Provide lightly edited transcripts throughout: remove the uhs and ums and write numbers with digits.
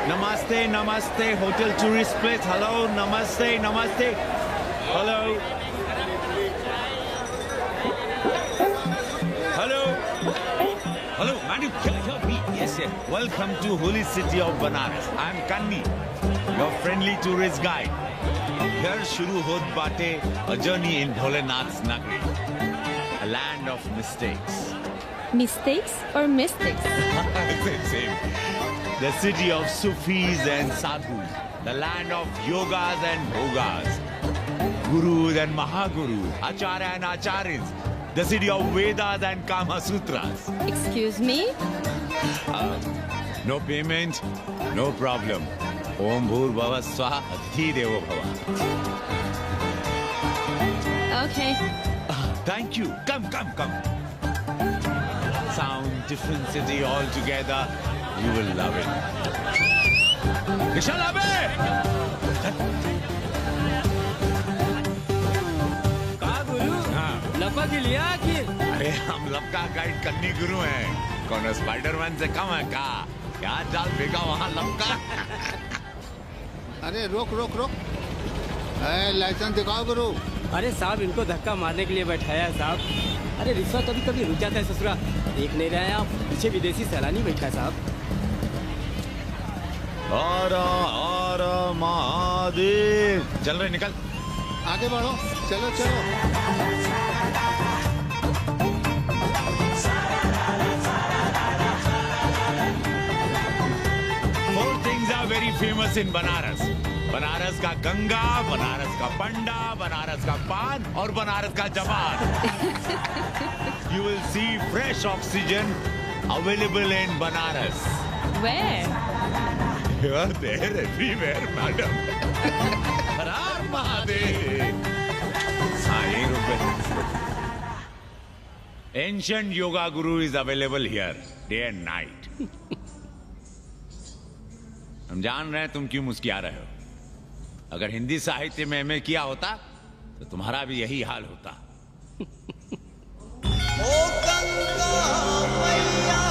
Namaste, namaste, hotel tourist place. Hello, namaste, namaste. Hello. Hello. Hello, man, you can't hear me. Yes, yes. Welcome to holy city of Banaras. I am Kanni, your friendly tourist guide. Here shuru hot baate a journey in Bholenath's Nagari, a land of mistakes. Mistakes or mystics? Same. The city of Sufis and Sadhus, the land of yogas and bhogas, gurus and mahagurus, acharya and acharyas, the city of Vedas and Kama Sutras. Excuse me? No payment, no problem. Om Bhur Bhava Swaha Adhi Devo Bhava. Okay. Thank you. Come. Sound, different city altogether. You will love it. Nishala be! कहा गुरु? हाँ। लपा के लिया कि? अरे हम लपका guide कन्नी गुरु हैं। कौन स्पाइडरमैन से कम है का? क्या जाल फेंका वहाँ लपका? अरे रोक। लाइसेंस दिखाओ गुरु। अरे साहब इनको धक्का मारने के लिए बैठाया है साहब। अरे रिश्वत कभी रुक जाता है ससुरा। देख नहीं रहे हैं आप, पीछे विदेशी सैलानी बैठा है साहब। हर महादेव। चल रहे निकल। आगे बढ़ो, चलो। Four things are very famous in Banaras. Banaras का गंगा, बनारस का पंडा, बनारस का पान और बनारस का जवान. You will see fresh oxygen available in Banaras. Where? You are there everywhere, madam. हर हर महादेव. हाँ, यही रुक गए. Ancient yoga guru is available here, day and night. हम जान रहे हैं तुम क्यों मुस्कुरा रहे हो. अगर हिंदी साहित्य में एमए किया होता तो तुम्हारा भी यही हाल होता. ओ गंगा मैया.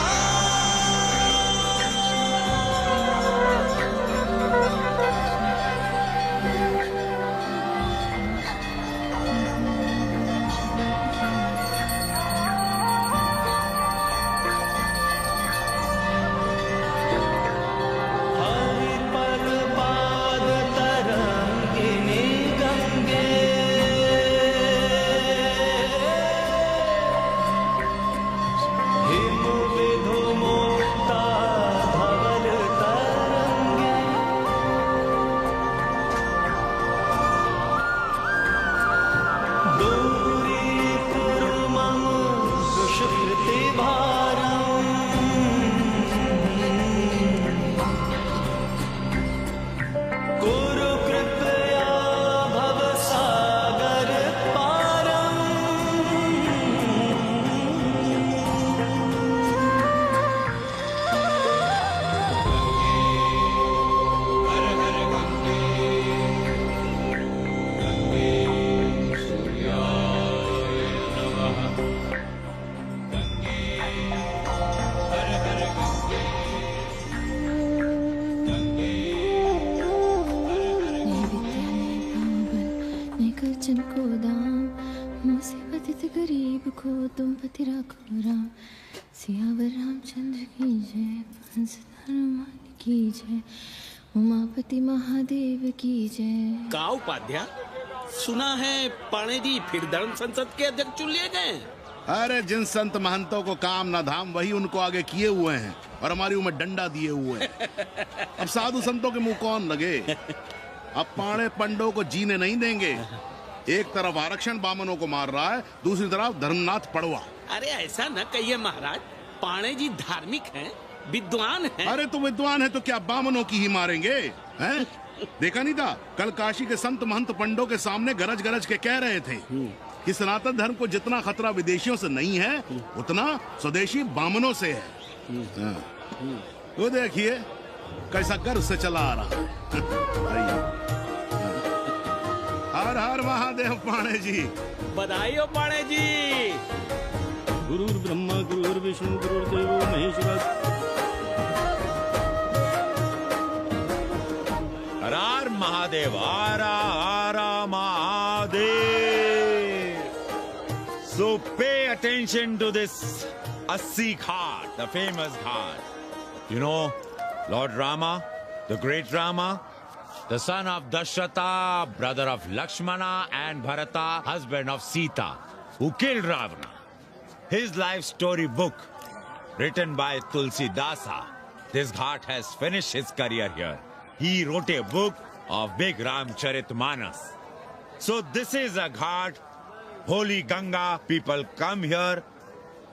सियावर रामचंद्र की जय, हंस हनुमान की जय, उमापति महादेव की जय। का उपाध्याय, सुना है पाणे जी फिर धर्म संसद के अध्यक्ष चुन लिए गए। अरे जिन संत महंतों को काम न धाम वही उनको आगे किए हुए हैं और हमारी उम्र डंडा दिए हुए हैं। अब साधु संतों के मुंह कौन लगे। अब पाणे पंडों को जीने नहीं देंगे। एक तरफ आरक्षण बामनों को मार रहा है, दूसरी तरफ धर्मनाथ पड़वा। अरे ऐसा न कहिए महाराज, पाणे जी धार्मिक हैं, विद्वान हैं। अरे तो विद्वान है तो क्या बामनों की ही मारेंगे हैं? देखा नहीं था कल काशी के संत महंत पंडों के सामने गरज गरज के कह रहे थे कि सनातन धर्म को जितना खतरा विदेशियों से नहीं है उतना स्वदेशी बामनों से है। तो देखिए कैसा गर्व से चला आ रहा है। हर हर महादेव पाणे जी। बधाई हो पाणे जी। गुरुर् ब्रह्मा गुरुर्विष्णु गुरुर्देवो Maheshwar. Mahadev, Ara Ara Mahadev. So pay attention to this Assi Ghat, the famous ghat. You know, Lord Rama, the great Rama, the son of Dashrata, brother of Lakshmana, and Bharata, husband of Sita, who killed Ravana. His life story book, written by Tulsi Dasa. This ghat has finished his career here. He wrote a book of Big Ramcharitmanas. So this is a ghat, holy Ganga. People come here,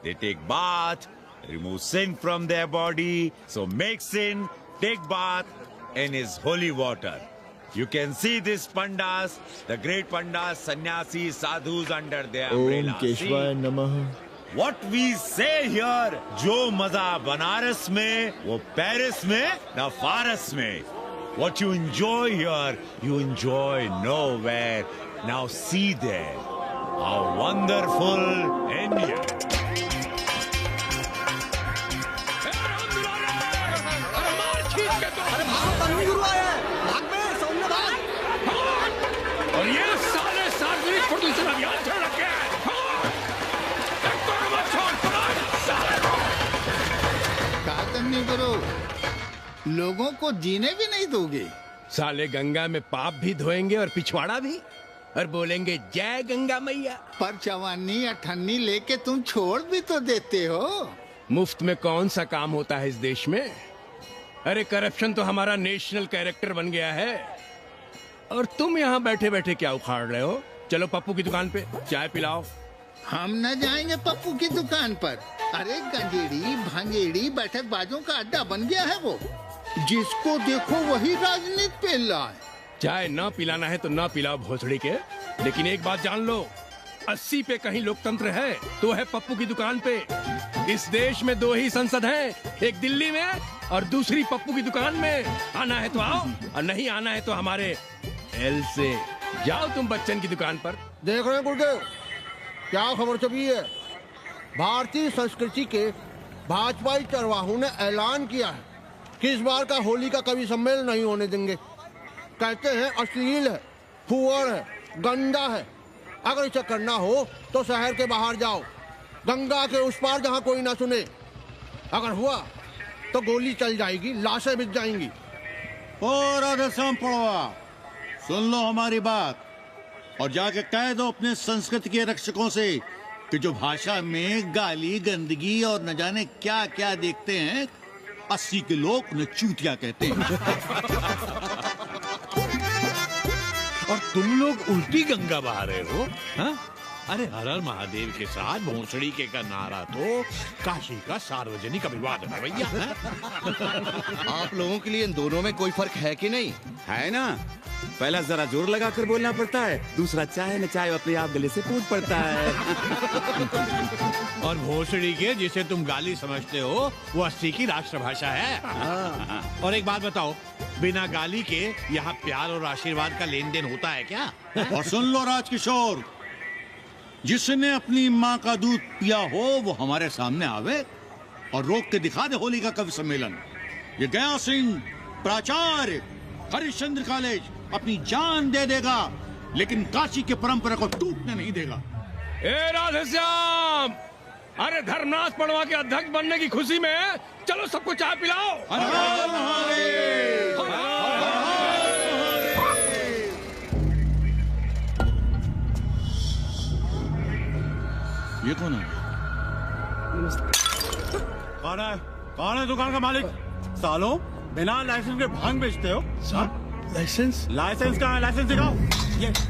they take bath, remove sin from their body. So make sin, take bath in his holy water. You can see these pandas, the great pandas, sannyasis, sadhus under their umbrella. Om Keshwaya Namah. What we say here, जो मजा बनारस में, वो Paris में, ना फारस में. What you enjoy here, you enjoy nowhere. Now see there, how wonderful India. और ये साले सार्वजनिक प्रदूषण अभियान चल रखे हैं। नहीं करो, लोगों को जीने भी नहीं दोगे। साले गंगा में पाप भी धोएंगे और पिछवाड़ा भी, और बोलेंगे जय गंगा मैया। पर चवानी अठन्नी लेके तुम छोड़ भी तो देते हो। मुफ्त में कौन सा काम होता है इस देश में? अरे करप्शन तो हमारा नेशनल कैरेक्टर बन गया है। और तुम यहाँ बैठे बैठे क्या उखाड़ रहे हो? चलो पप्पू की दुकान पे चाय पिलाओ। हम न जाएंगे पप्पू की दुकान पर। अरे गंजेड़ी भांगेड़ी बैठक बाजों का अड्डा बन गया है वो। जिसको देखो वही राजनीति पेल रहा है। चाय न पिलाना है तो न पिलाओ भोसड़ी के, लेकिन एक बात जान लो, 80 पे कहीं लोकतंत्र है तो है पप्पू की दुकान पे। इस देश में 2 ही संसद हैं, एक दिल्ली में और दूसरी पप्पू की दुकान में। आना है तो आओ और नहीं आना है तो हमारे एल से जाओ तुम बच्चन की दुकान पर। देख रहे हैं गुरुदेव, क्या खबर छपी है? भारतीय संस्कृति के भाजपाई चरवाहों ने ऐलान किया है कि इस बार का होली का कवि सम्मेलन नहीं होने देंगे। कहते हैं अश्लील है, फुहड़ है, गंदा है। अगर इसे करना हो तो शहर के बाहर जाओ, गंगा के उस पार जहाँ कोई ना सुने। अगर हुआ तो गोली चल जाएगी, लाशें बिक जाएंगी। ओ राधेश्याम पड़वा, सुन लो हमारी बात और जाके कह दो अपने संस्कृति के रक्षकों से कि जो भाषा में गाली गंदगी और न जाने क्या क्या देखते हैं, 80 के लोग उन्हें चूतिया कहते हैं। और तुम लोग उल्टी गंगा बहा रहे हो, हाँ? अरे हर हर महादेव के साथ भोंसड़ी के का नारा तो काशी का सार्वजनिक अभिवादन है भैया। आप लोगों के लिए इन दोनों में कोई फर्क है कि नहीं? है ना? पहला जरा जोर लगा कर बोलना पड़ता है, दूसरा चाहे न चाहे अपने आप गले से कूद पड़ता है। और भोसड़ी के जिसे तुम गाली समझते हो वो 80 की राष्ट्रभाषा है। और एक बात बताओ, बिना गाली के यहाँ प्यार और आशीर्वाद का लेन देन होता है क्या? और सुन लो राजकिशोर, जिसने अपनी माँ का दूध पिया हो वो हमारे सामने आवे और रोक के दिखा दे होली का कवि सम्मेलन। ये गया सिंह प्राचार्य हरिश्चंद्र कॉलेज अपनी जान दे देगा, लेकिन काशी के परंपरा को टूटने नहीं देगा। ए राधेश्याम, अरे धर्मनाथ पड़वा के अध्यक्ष बनने की खुशी में चलो सबको चाय पिलाओ। ये कौन है? कौन है दुकान का मालिक? सालों बिना लाइसेंस के भांग बेचते हो? लाइसेंस? लाइसेंस कहाँ है? लाइसेंस दिखाओ।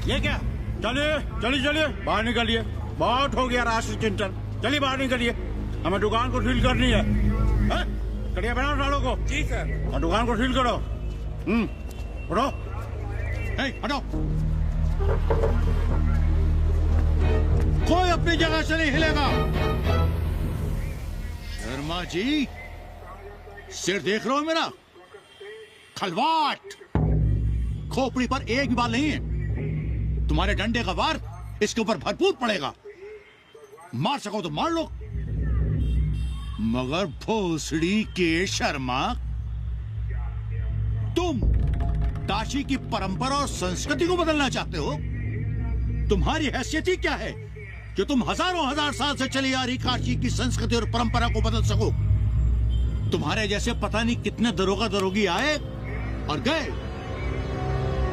ये क्या? चलिए चलिए चलिए बाहर निकलिए, बहुत हो गया राष्ट्र चिंतन। चलिए बाहर निकलिए, हमें दुकान को सील करनी है। कड़िया बनाओ सालों को। जी सर। और दुकान को सील करो। उठो, हटो। कोई अपनी जगह से नहीं हिलेगा। शर्मा जी, सिर देख रहे हो मेरा? खलवाट, खोपड़ी पर एक भी बाल नहीं है। तुम्हारे डंडे का वार इसके ऊपर भरपूर पड़ेगा। मार सको तो मार लो, मगर भोसड़ी के शर्मा, तुम काशी की परंपरा और संस्कृति को बदलना चाहते हो? तुम्हारी हैसियत ही क्या है कि तुम हजारों हजार साल से चली आ रही काशी की संस्कृति और परंपरा को बदल सको? तुम्हारे जैसे पता नहीं कितने दरोगा दरोगी आए और गए,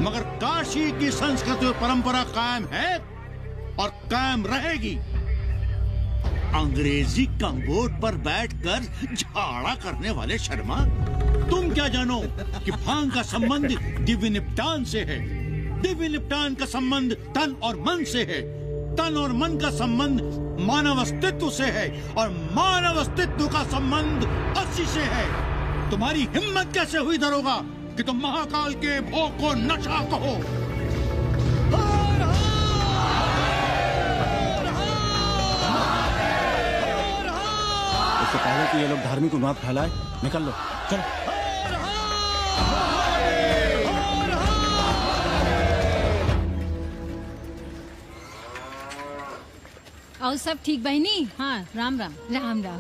मगर काशी की संस्कृति और परंपरा कायम है और कायम रहेगी। अंग्रेजी कमबोर्ड पर बैठकर झाड़ा करने वाले शर्मा, तुम क्या जानो कि भांग का संबंध दिव्य निपटान से है, दिव्य निपटान का संबंध तन और मन से है, तन और मन का संबंध मानव अस्तित्व से है और मानव अस्तित्व का संबंध अस्सी से है। तुम्हारी हिम्मत कैसे हुई दरोगा कि तुम महाकाल के भोग को नशा कहो? इससे पहले कि ये लोग धार्मिक उन्माद फैलाए, निकल लो, चलो। और सब ठीक बहनी? हाँ, राम राम। राम राम।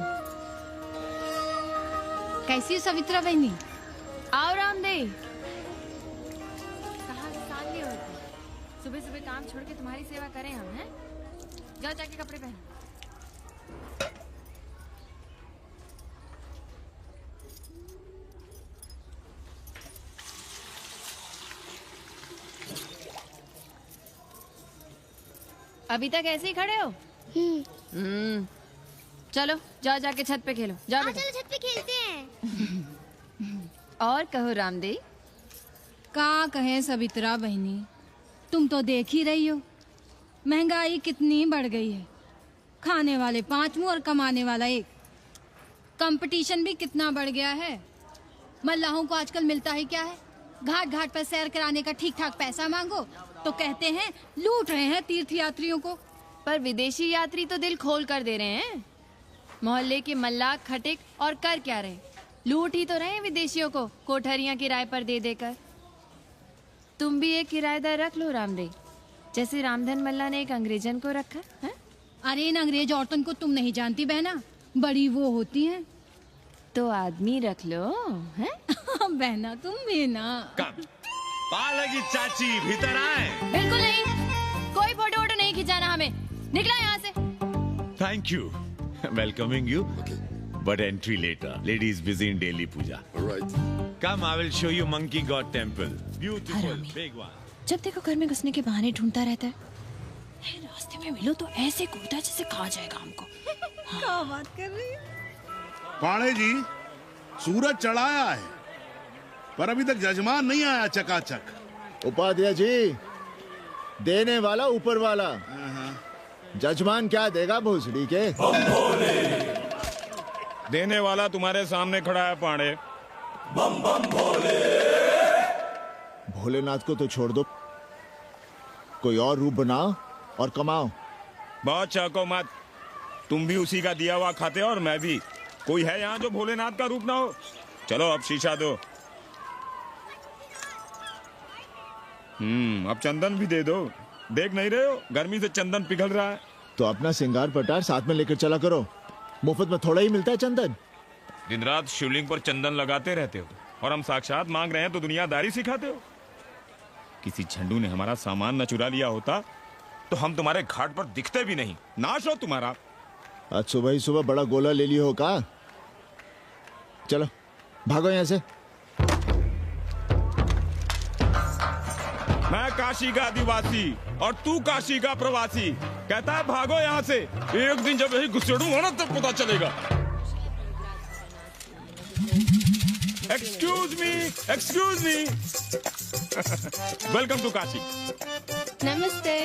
कैसी हो सवित्रा बहनी? आओ रामदेव। कहाँ साल लिए होते? सुबह सुबह काम छोड़ के तुम्हारी सेवा करें हम, हैं? जाओ जाके कपड़े पहनो। अभी तक ऐसे ही खड़े हो? चलो जाओ जाके छत पे खेलो। जाओ बेटा। चलो छत पे खेलते हैं। और कहो रामदेव। का कहे सवित्रा बहनी, तुम तो देख ही रही हो महंगाई कितनी बढ़ गई है। खाने वाले 5 मुंह और कमाने वाला 1। कंपटीशन भी कितना बढ़ गया है। मल्लाहों को आजकल मिलता ही क्या है? घाट घाट पर सैर कराने का ठीक ठाक पैसा मांगो तो कहते हैं लूट रहे हैं तीर्थ यात्रियों को। पर विदेशी यात्री तो दिल खोल कर दे रहे हैं। मोहल्ले के मल्लाह खटिक और कर क्या रहे? लूट ही तो रहे हैं विदेशियों को कोठरियां किराए पर दे देकर। तुम भी एक किराएदार रख लो रामदेव, जैसे रामधन मल्ला ने एक अंग्रेजन को रखा है। अरे इन अंग्रेज औरतों को तुम नहीं जानती बहना, बड़ी वो होती हैं। तो आदमी रख लो, हैं? बहना तुम भी ना। पालकी चाची भीतर आए। बिल्कुल नहीं, कोई फोटो वोटो नहीं खिंचाना हमें। निकला यहाँ से। Thank you. Welcoming you. But entry later. Ladies busy in daily puja. Alright. Come, I will show you Monkey God Temple. Beautiful, big one. जब देखो घर में घुसने के बहाने ढूंढता रहता है। रास्ते में मिलो तो ऐसे कूदता है जैसे खा जाएगा हमको। क्या बात कर रही है? पाणे जी, सूरज चढ़ाया है पर अभी तक जजमान नहीं आया चकाचक। उपाध्याय जी, देने वाला ऊपर वाला, जजमान क्या देगा भोसड़ी के? देने वाला तुम्हारे सामने खड़ा है पांडे। बम बम भोले। भोलेनाथ को तो छोड़ दो, कोई और रूप बनाओ और कमाओ। बहुत चाको मत, तुम भी उसी का दिया हुआ खाते हो और मैं भी। कोई है यहाँ जो भोलेनाथ का रूप ना हो? चलो अब शीशा दो। अब चंदन भी दे दो। देख नहीं रहे हो गर्मी से चंदन पिघल रहा है। तो अपना सिंगार पटार साथ में लेकर चला करो, मुफ्त में थोड़ा ही मिलता है चंदन। दिन रात शिवलिंग पर चंदन लगाते रहते हो और हम साक्षात मांग रहे हैं तो दुनियादारी सिखाते हो। किसी झंडू ने हमारा सामान न चुरा लिया होता तो हम तुम्हारे घाट पर दिखते भी नहीं। नाश हो तुम्हारा। आज सुबह ही सुबह बड़ा गोला ले लियो हो का? चलो भागो यहाँ से। मैं काशी का आदिवासी और तू काशी का प्रवासी। कहता है भागो यहाँ से। एक दिन जब यही घुसेड़ूंगा ना तब पता चलेगा। Excuse me welcome to Kashi. नमस्ते।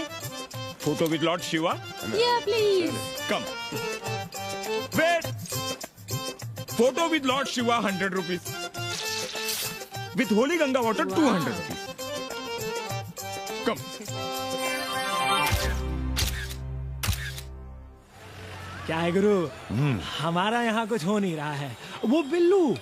Photo with lord Shiva? Yeah, please. Come. Wait. Photo with lord Shiva 100 rupees. With holy Ganga water 200 rupees. Come. क्या है गुरु, हमारा यहाँ कुछ हो नहीं रहा है। वो बिल्लू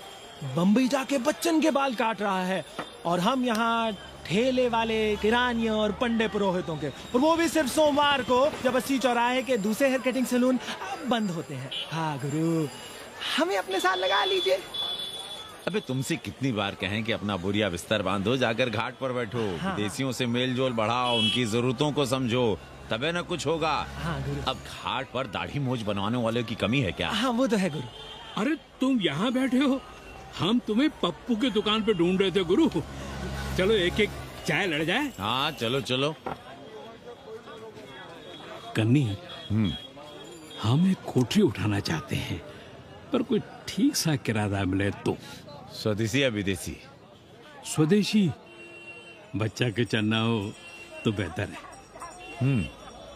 बम्बई जाके बच्चन के बाल काट रहा है और हम यहाँ ठेले वाले, किरानियों और पंडे पुरोहितों के, और वो भी सिर्फ सोमवार को, जब 80 चौराहे के दूसरे हेयर कटिंग सैलून बंद होते हैं। हाँ गुरु, हमें अपने साथ लगा लीजिए। अबे तुमसे कितनी बार कहें कि अपना बोरिया बिस्तर बांधो, जाकर घाट पर बैठो, हाँ। विदेशियों से मेल जोल बढ़ाओ, उनकी जरूरतों को समझो, तबे न कुछ होगा। हाँ गुरु। अब घाट पर दाढ़ी मूछ बनवाने वाले की कमी है क्या? हाँ वो तो है गुरु। अरे तुम यहाँ बैठे हो, हम तुम्हें पप्पू की दुकान पे ढूंढ रहे थे गुरु। चलो एक एक चाय लड़ जाए। हाँ चलो चलो। कन्नी, हम एक कोठरी उठाना चाहते हैं, पर कोई ठीक सा किराया मिले तो। स्वदेशी या विदेशी? स्वदेशी। बच्चा के चन्ना हो तो बेहतर है।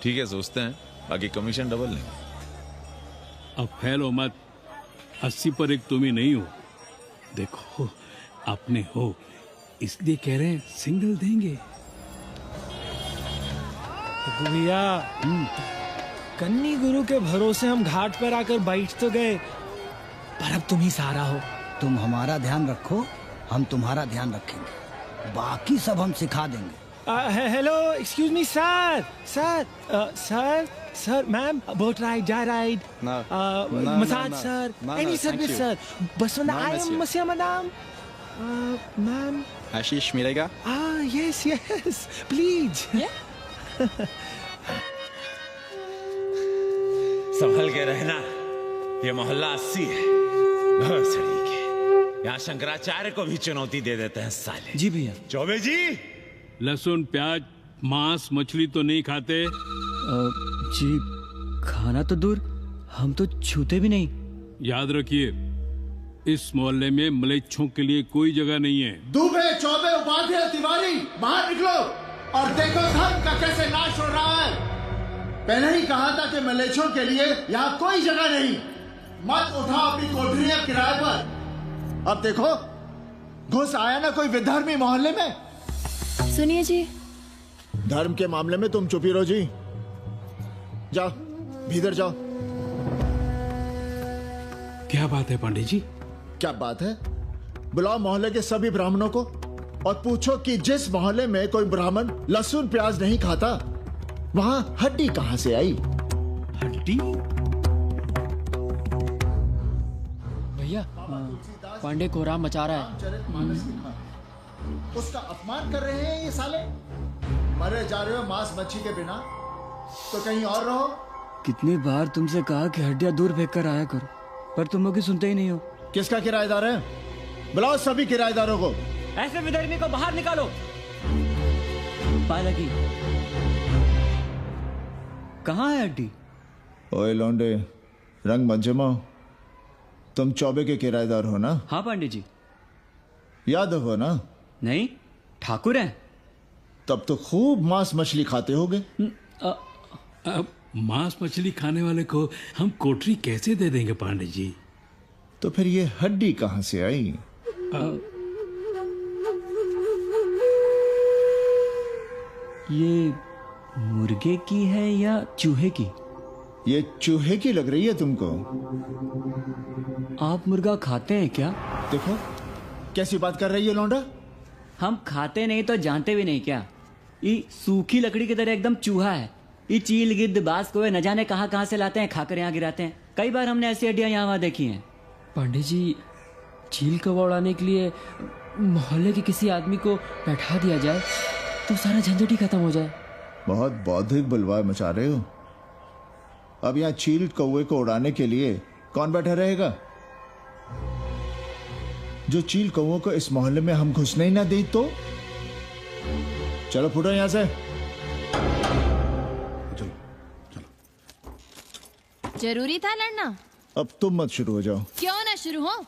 ठीक है, सोचते हैं, बाकी कमीशन डबल लेंगे। अब फैलो मत, 80 पर एक तुम ही नहीं हो। देखो अपने हो, इसलिए कह रहे हैं सिंगल देंगे। भैया, कन्नी गुरु के भरोसे हम घाट पर आकर बैठ तो गए, पर अब तुम ही सहारा हो। तुम हमारा ध्यान रखो, हम तुम्हारा ध्यान रखेंगे, बाकी सब हम सिखा देंगे। Hello, excuse me sir, sir, ma'am, boat ride, जा ride, massage sir, any service sir, बस आई एम मसिया मैडम, मैम। आशीष मिलेगा? Yes, please. संभल के रहना, ये मोहल्ला 80 है, भोसड़ी के। यहाँ शंकराचार्य को भी चुनौती दे देते हैं साले। जी भैया। चौबे जी, लहसुन, प्याज, मांस, मछली तो नहीं खाते? जी खाना तो दूर, हम तो छूते भी नहीं। याद रखिए, इस मोहल्ले में मलेच्छों के लिए कोई जगह नहीं है। दुबे, चौबे, उपाध्याय, तिवारी, बाहर निकलो और देखो धर्म का कैसे नाश हो रहा है। पहले ही कहा था कि मलेच्छों के लिए यहाँ कोई जगह नहीं। मत उठाओ अपनी कोठरियां किराए पर। अब देखो, घुस आया ना कोई विधर्मी मोहल्ले में। सुनिए जी, धर्म के मामले में तुम चुप ही रहो जी। जाओ, भीतर जाओ। क्या बात है पंडित जी? क्या बात है? बुलाओ मोहल्ले के सभी ब्राह्मणों को और पूछो कि जिस मोहल्ले में कोई ब्राह्मण लहसुन प्याज नहीं खाता, वहां हड्डी कहां से आई? हड्डी? भैया, पांडे कोहराम मचा रहा है। उसका अपमान कर रहे हैं ये साले। मरे जा रहे हो मांस मच्छी के बिना, तो कहीं और रहो। कितनी बार तुमसे कहा कि हड्डियां दूर फेंक कर आया करो, पर तुम लोग सुनते ही नहीं हो। किसका किराएदार है? बुलाओ सभी किराएदारों को। ऐसे विधर्मी को बाहर निकालो। पालकी, कहाँ है हड्डी? ओए लौंडे, रंग मत जमाओ। तुम चौबे के किराएदार हो ना? हाँ पांडे जी। यादव हो ना? नहीं, ठाकुर हैं। तब तो खूब मांस मछली खाते होगे। अब मांस मछली खाने वाले को हम कोठरी कैसे दे देंगे पांडे जी? तो फिर ये हड्डी कहां से आई? ये मुर्गे की है या चूहे की? ये चूहे की लग रही है तुमको। आप मुर्गा खाते हैं क्या? देखो कैसी बात कर रही है लौंडा। हम खाते नहीं तो जानते भी नहीं क्या? ये सूखी लकड़ी की तरह एकदम चूहा है। ये चील, गिद्ध, बाज को न जाने कहां कहां से लाते हैं, खाकर यहाँ गिराते हैं। कई बार हमने ऐसी हड्डियां यहाँ वहां देखी हैं। पांडे जी, चील कौवा उड़ाने के लिए मोहल्ले के किसी आदमी को बैठा दिया जाए तो सारा झंझट ही खत्म हो जाए। बहुत बौद्धिक बलवा मचा रहे हो। अब यहाँ चील कौवे को उड़ाने के लिए कौन बैठा रहेगा? जो चील कौवों को इस मोहल्ले में हम घुसने ही ना दे तो। चलो फुटो यहाँ से। जरूरी था लड़ना? अब तुम मत शुरू हो जाओ। क्यों ना शुरू हो?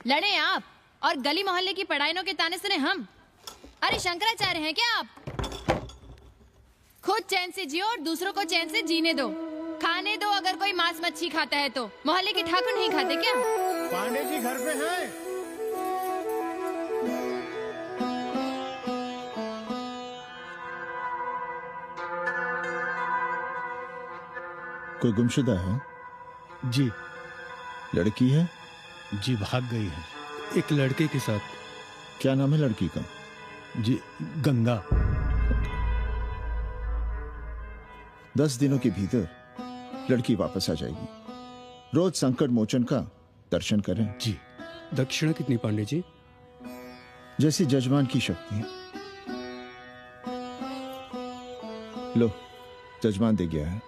लड़े आप और गली मोहल्ले की पढ़ाइयों के ताने सुने हम। अरे शंकराचार्य हैं क्या आप? खुद चैन से जियो और दूसरों को चैन से जीने दो। खाने दो अगर कोई मांस मच्छी खाता है तो। मोहल्ले के ठाकुर नहीं खाते क्या? पांडे जी घर पे हैं? कोई गुमशुदा है? जी। लड़की है? जी भाग गई है एक लड़के के साथ। क्या नाम है लड़की का? जी गंगा। 10 दिनों के भीतर लड़की वापस आ जाएगी। रोज संकट मोचन का दर्शन करें। जी। दक्षिणा कितनी पांडे जी? जैसी जजमान की शक्ति है। लो, जजमान दे गया है।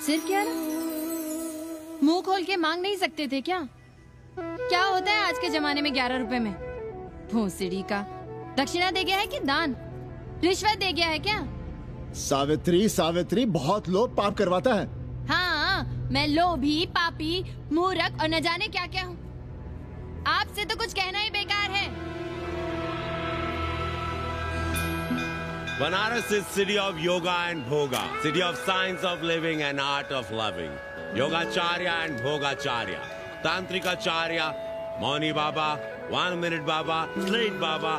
सिर्फ क्या ना? मुंह खोल के मांग नहीं सकते थे क्या? क्या होता है आज के जमाने में 11 रुपए में? भोसड़ी का दक्षिणा दे गया है कि दान? रिश्वत दे गया है क्या? सावित्री, सावित्री बहुत लोभ पाप करवाता है। हाँ, मैं लोभी, पापी, मूर्ख और न जाने क्या क्या हूँ। आपसे तो कुछ कहना ही बेकार है। Banaras is city of yoga and bhoga, city of science of living and art of loving. Yogacharya and Bhogacharya, Tantrikacharya, Mauni Baba, 1 Minute Baba, Slate Baba,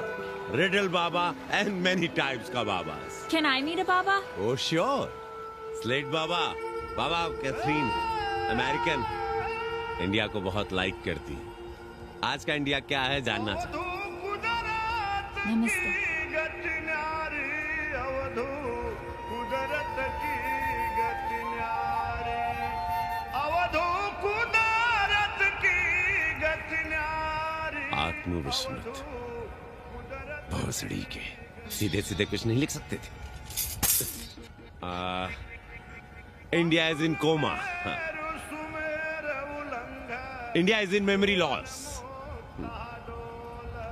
Riddle Baba, and many types ka Babas. Can I meet a Baba? Oh sure, Slate Baba, Baba Catherine, American, India को बहुत like करती है। आज का India क्या है जानना चाहता हूँ। नमस्ते। आत्मविस्मृत भोसड़ी के सीधे सीधे कुछ नहीं लिख सकते थे। India is in coma, India is in memory loss,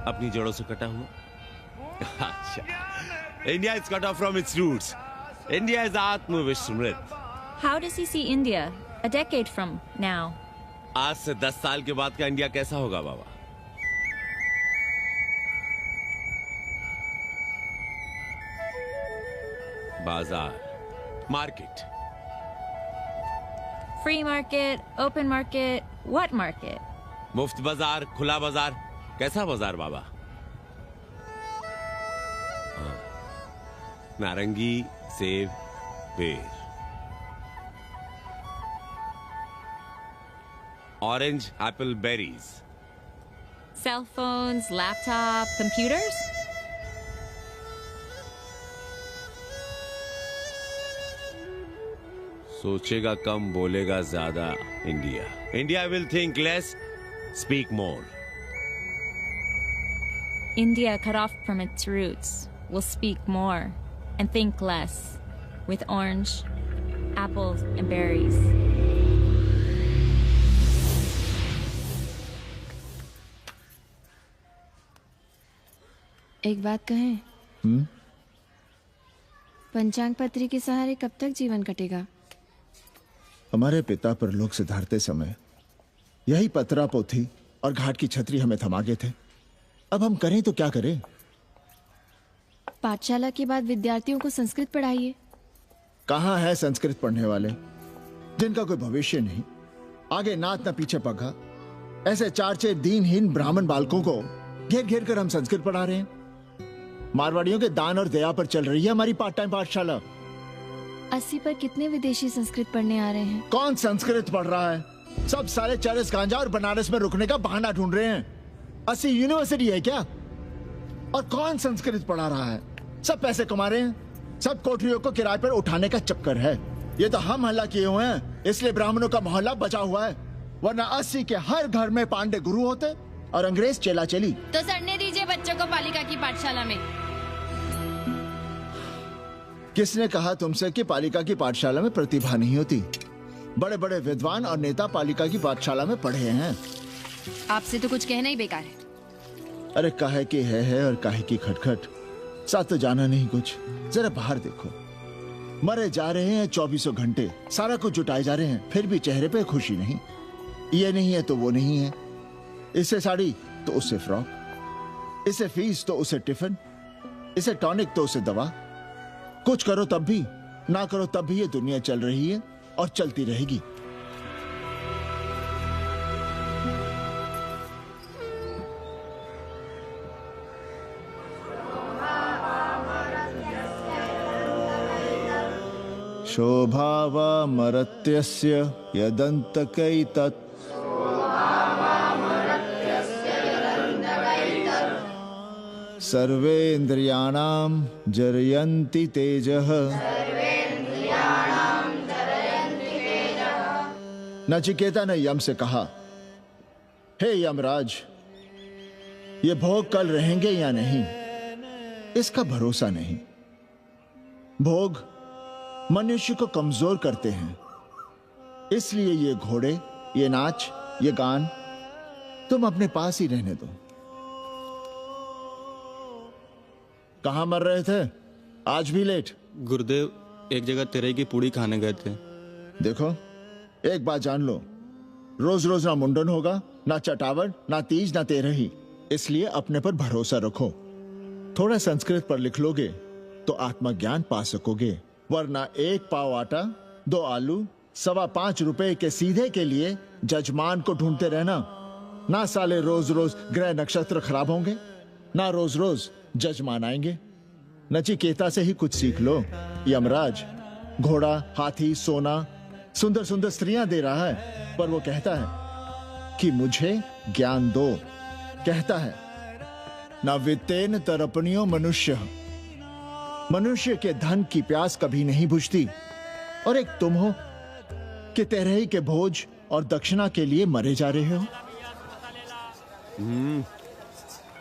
अपनी जड़ों से कटा हुआ। अच्छा, India is cut off from its roots, India is आत्मविस्मृत। How does he see India a decade from now? आज से 10 साल के बाद का इंडिया कैसा होगा बाबा? बाजार, market, Free market, open market, what market? मुफ्त बाजार, खुला बाजार, कैसा बाजार बाबा? हाँ, नारंगी, सेब, बेर, orange, Apple, berries, Cell phones, laptop, computers? सोचेगा कम बोलेगा ज्यादा India. India will think less, speak more. India cut off from its roots will speak more and think less with orange, apples, and berries. एक बात कहें? पंचांग पत्री के सहारे कब तक जीवन कटेगा? हमारे पिता परलोक से धारते समय यही पतरा पोथी और घाट की छतरी हमें थमा गए थे। अब हम करें तो क्या करें? पाठशाला के बाद विद्यार्थियों को संस्कृत पढ़ाइए। कहाँ है संस्कृत पढ़ने वाले जिनका कोई भविष्य नहीं, आगे नात न पीछे पगा। ऐसे 4 दीनहीन ब्राह्मण बालकों को घेर घेर कर हम संस्कृत पढ़ा रहे हैं। मारवाड़ियों के दान और दया पर चल रही है हमारी पार्ट टाइम पाठशाला। 80 पर कितने विदेशी संस्कृत पढ़ने आ रहे हैं? कौन संस्कृत पढ़ रहा है? सब सारे चरस गांजा और बनारस में रुकने का बहाना ढूंढ रहे हैं। 80 यूनिवर्सिटी है क्या? और कौन संस्कृत पढ़ा रहा है? सब पैसे कमा रहे हैं। सब कोठरियों को किराए पर उठाने का चक्कर है। ये तो हम हल्ला किए हुए हैं, इसलिए ब्राह्मणों का मोहल्ला बचा हुआ है। वरना 80 के हर घर में पांडे गुरु होते और अंग्रेज चेला चली। तो सड़ने दीजिए बच्चों को पालिका की पाठशाला में। किसने कहा तुमसे कि पालिका की पाठशाला में प्रतिभा नहीं होती? बड़े बड़े विद्वान और नेता पालिका की पाठशाला में पढ़े हैं। आपसे तो कुछ कहना ही बेकार है। अरे काहे की है और काहे की खटखट, साथ तो जाना नहीं कुछ। जरा बाहर देखो, मरे जा रहे हैं 24 घंटे, सारा कुछ जुटाए जा रहे हैं, फिर भी चेहरे पे खुशी नहीं। ये नहीं है तो वो नहीं है, इससे साड़ी तो उससे फ्रॉक, इससे फीस तो उसे टिफिन, इसे टॉनिक तो उसे दवा। कुछ करो तब भी, ना करो तब भी ये दुनिया चल रही है और चलती रहेगी। शोभावमर्त्यस्य यदन्तकैतत् सर्वेन्द्रियाणां जरयन्ति तेजः नचिकेता ने यम से कहा, हे यमराज, ये भोग कल रहेंगे या नहीं इसका भरोसा नहीं। भोग मनुष्य को कमजोर करते हैं, इसलिए ये घोड़े, ये नाच, ये गान तुम अपने पास ही रहने दो। कहां मर रहे थे? आज भी लेट? गुरुदेव, एक जगह तेरे की पूड़ी खाने गए थे। देखो, एक बात जान लो, रोज रोज ना मुंडन होगा, ना चटावट, ना तीज, ना तेरही। इसलिए अपने पर भरोसा रखो। थोड़ा संस्कृत पर लिख लोगे तो आत्मज्ञान पा सकोगे, वरना 1 पाव आटा, 2 आलू, 5.25 रुपए के सीधे के लिए जजमान को ढूंढते रहना। ना साले रोज रोज ग्रह नक्षत्र खराब होंगे, ना रोज रोज जजमान आएंगे। नचिकेता से ही कुछ सीख लो। यमराज घोड़ा, हाथी, सोना, सुंदर सुंदर स्त्रियां दे रहा है, पर वो कहता है कि मुझे ज्ञान दो। कहता है, ना वित्तेन तरपणियो मनुष्य, मनुष्य के धन की प्यास कभी नहीं बुझती। और एक तुम हो कि तेरही के भोज और दक्षिणा के लिए मरे जा रहे हो।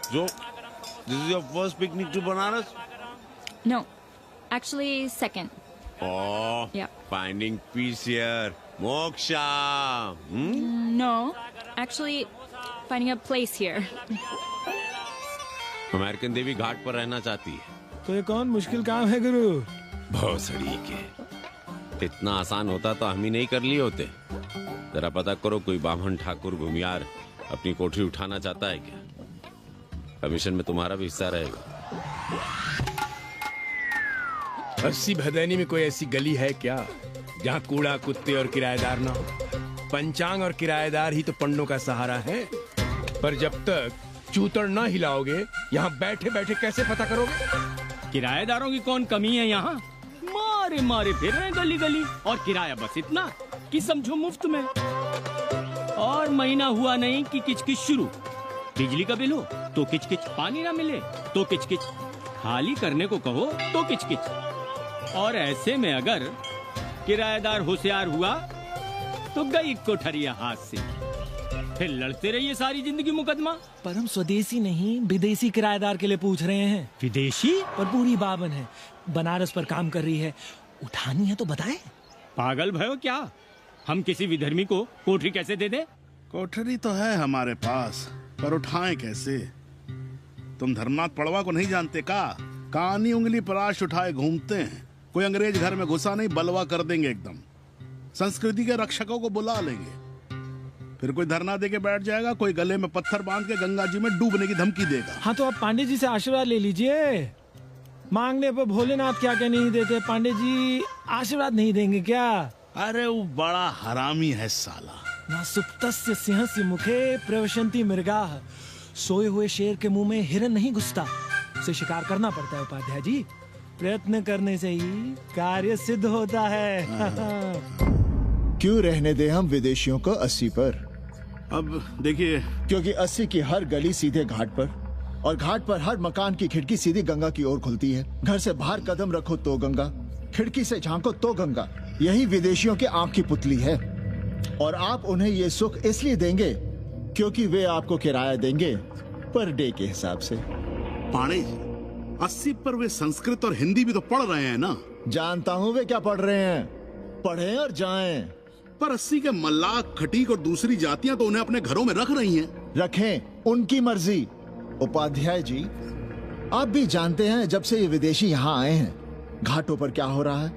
So, this is your first picnic to Banaras? No, actually second. Oh, Yeah. finding peace here. Moksha. No, actually finding a place here. American देवी घाट पर रहना चाहती है। तो ये कौन मुश्किल काम है गुरु? भोसड़ी के। इतना आसान होता तो हम ही नहीं कर लिए होते। जरा पता करो, कोई बामन ठाकुर घुमियार अपनी कोठरी उठाना चाहता है क्या? कमीशन में तुम्हारा भी हिस्सा रहेगा। 80 भदैनी में कोई ऐसी गली है क्या जहाँ कूड़ा, कुत्ते और किराएदार ना हो? पंचांग और किराएदार ही तो पंडों का सहारा है। पर जब तक चूतड़ ना हिलाओगे, यहाँ बैठे बैठे कैसे पता करोगे? किराएदारों की कौन कमी है यहाँ? मारे मारे फिर रहे गली गली, और किराया बस इतना कि समझो मुफ्त में। और महीना हुआ नहीं कि किचकिच शुरू। बिजली का बिल हो तो किचकिच, पानी ना मिले तो किचकिच, खाली करने को कहो तो किचकिच। और ऐसे में अगर किराएदार होशियार हुआ तो गई कोठरिया हाथ से, फिर लड़ते रहिए सारी जिंदगी मुकदमा। पर हम स्वदेशी नहीं, विदेशी किराएदार के लिए पूछ रहे हैं। विदेशी? और पूरी बावन है, बनारस पर काम कर रही है, उठानी है तो बताएं। पागल भयो क्या? हम किसी विधर्मी को कोठरी कैसे दे दे? कोठरी तो है हमारे पास, पर उठाएं कैसे? तुम धर्मनाथ पड़वा को नहीं जानते का? कानी उंगली पराश उठाए घूमते हैं। कोई अंग्रेज घर में घुसा नहीं, बलवा कर देंगे एकदम। संस्कृति के रक्षकों को बुला लेंगे, फिर कोई धरना दे के बैठ जाएगा, कोई गले में पत्थर बांध के गंगा जी में डूबने की धमकी देगा। हाँ, तो आप पांडे जी से आशीर्वाद ले लीजिए। मांगने पर भोलेनाथ क्या क्या नहीं देते, पांडे जी आशीर्वाद नहीं देंगे क्या? अरे वो बड़ा हरामी है साला। ना सुप्तस्य सिंहस्य मुखे प्रवशन्ति मृगाः, सोए हुए शेर के मुंह में हिरन नहीं घुसता, उसे शिकार करना पड़ता है उपाध्याय जी। प्रयत्न करने से ही कार्य सिद्ध होता है। क्यों रहने दे हम विदेशियों को 80 पर? अब देखिए, क्योंकि 80 की हर गली सीधे घाट पर, और घाट पर हर मकान की खिड़की सीधी गंगा की ओर खुलती है। घर से बाहर कदम रखो तो गंगा, खिड़की से झांको तो गंगा। यही विदेशियों की आंख की पुतली है। और आप उन्हें ये सुख इसलिए देंगे क्योंकि वे आपको किराया देंगे पर डे के हिसाब से। पाणे जी, 80 पर वे संस्कृत और हिंदी भी तो पढ़ रहे हैं ना? जानता हूँ वे क्या पढ़ रहे हैं, पढ़ें और जाएं। पर 80 के मल्लाक, खटीक और दूसरी जातियां तो उन्हें अपने घरों में रख रही हैं। रखें, उनकी मर्जी। उपाध्याय जी, आप भी जानते हैं जब से ये विदेशी यहाँ आए हैं घाटों पर क्या हो रहा है,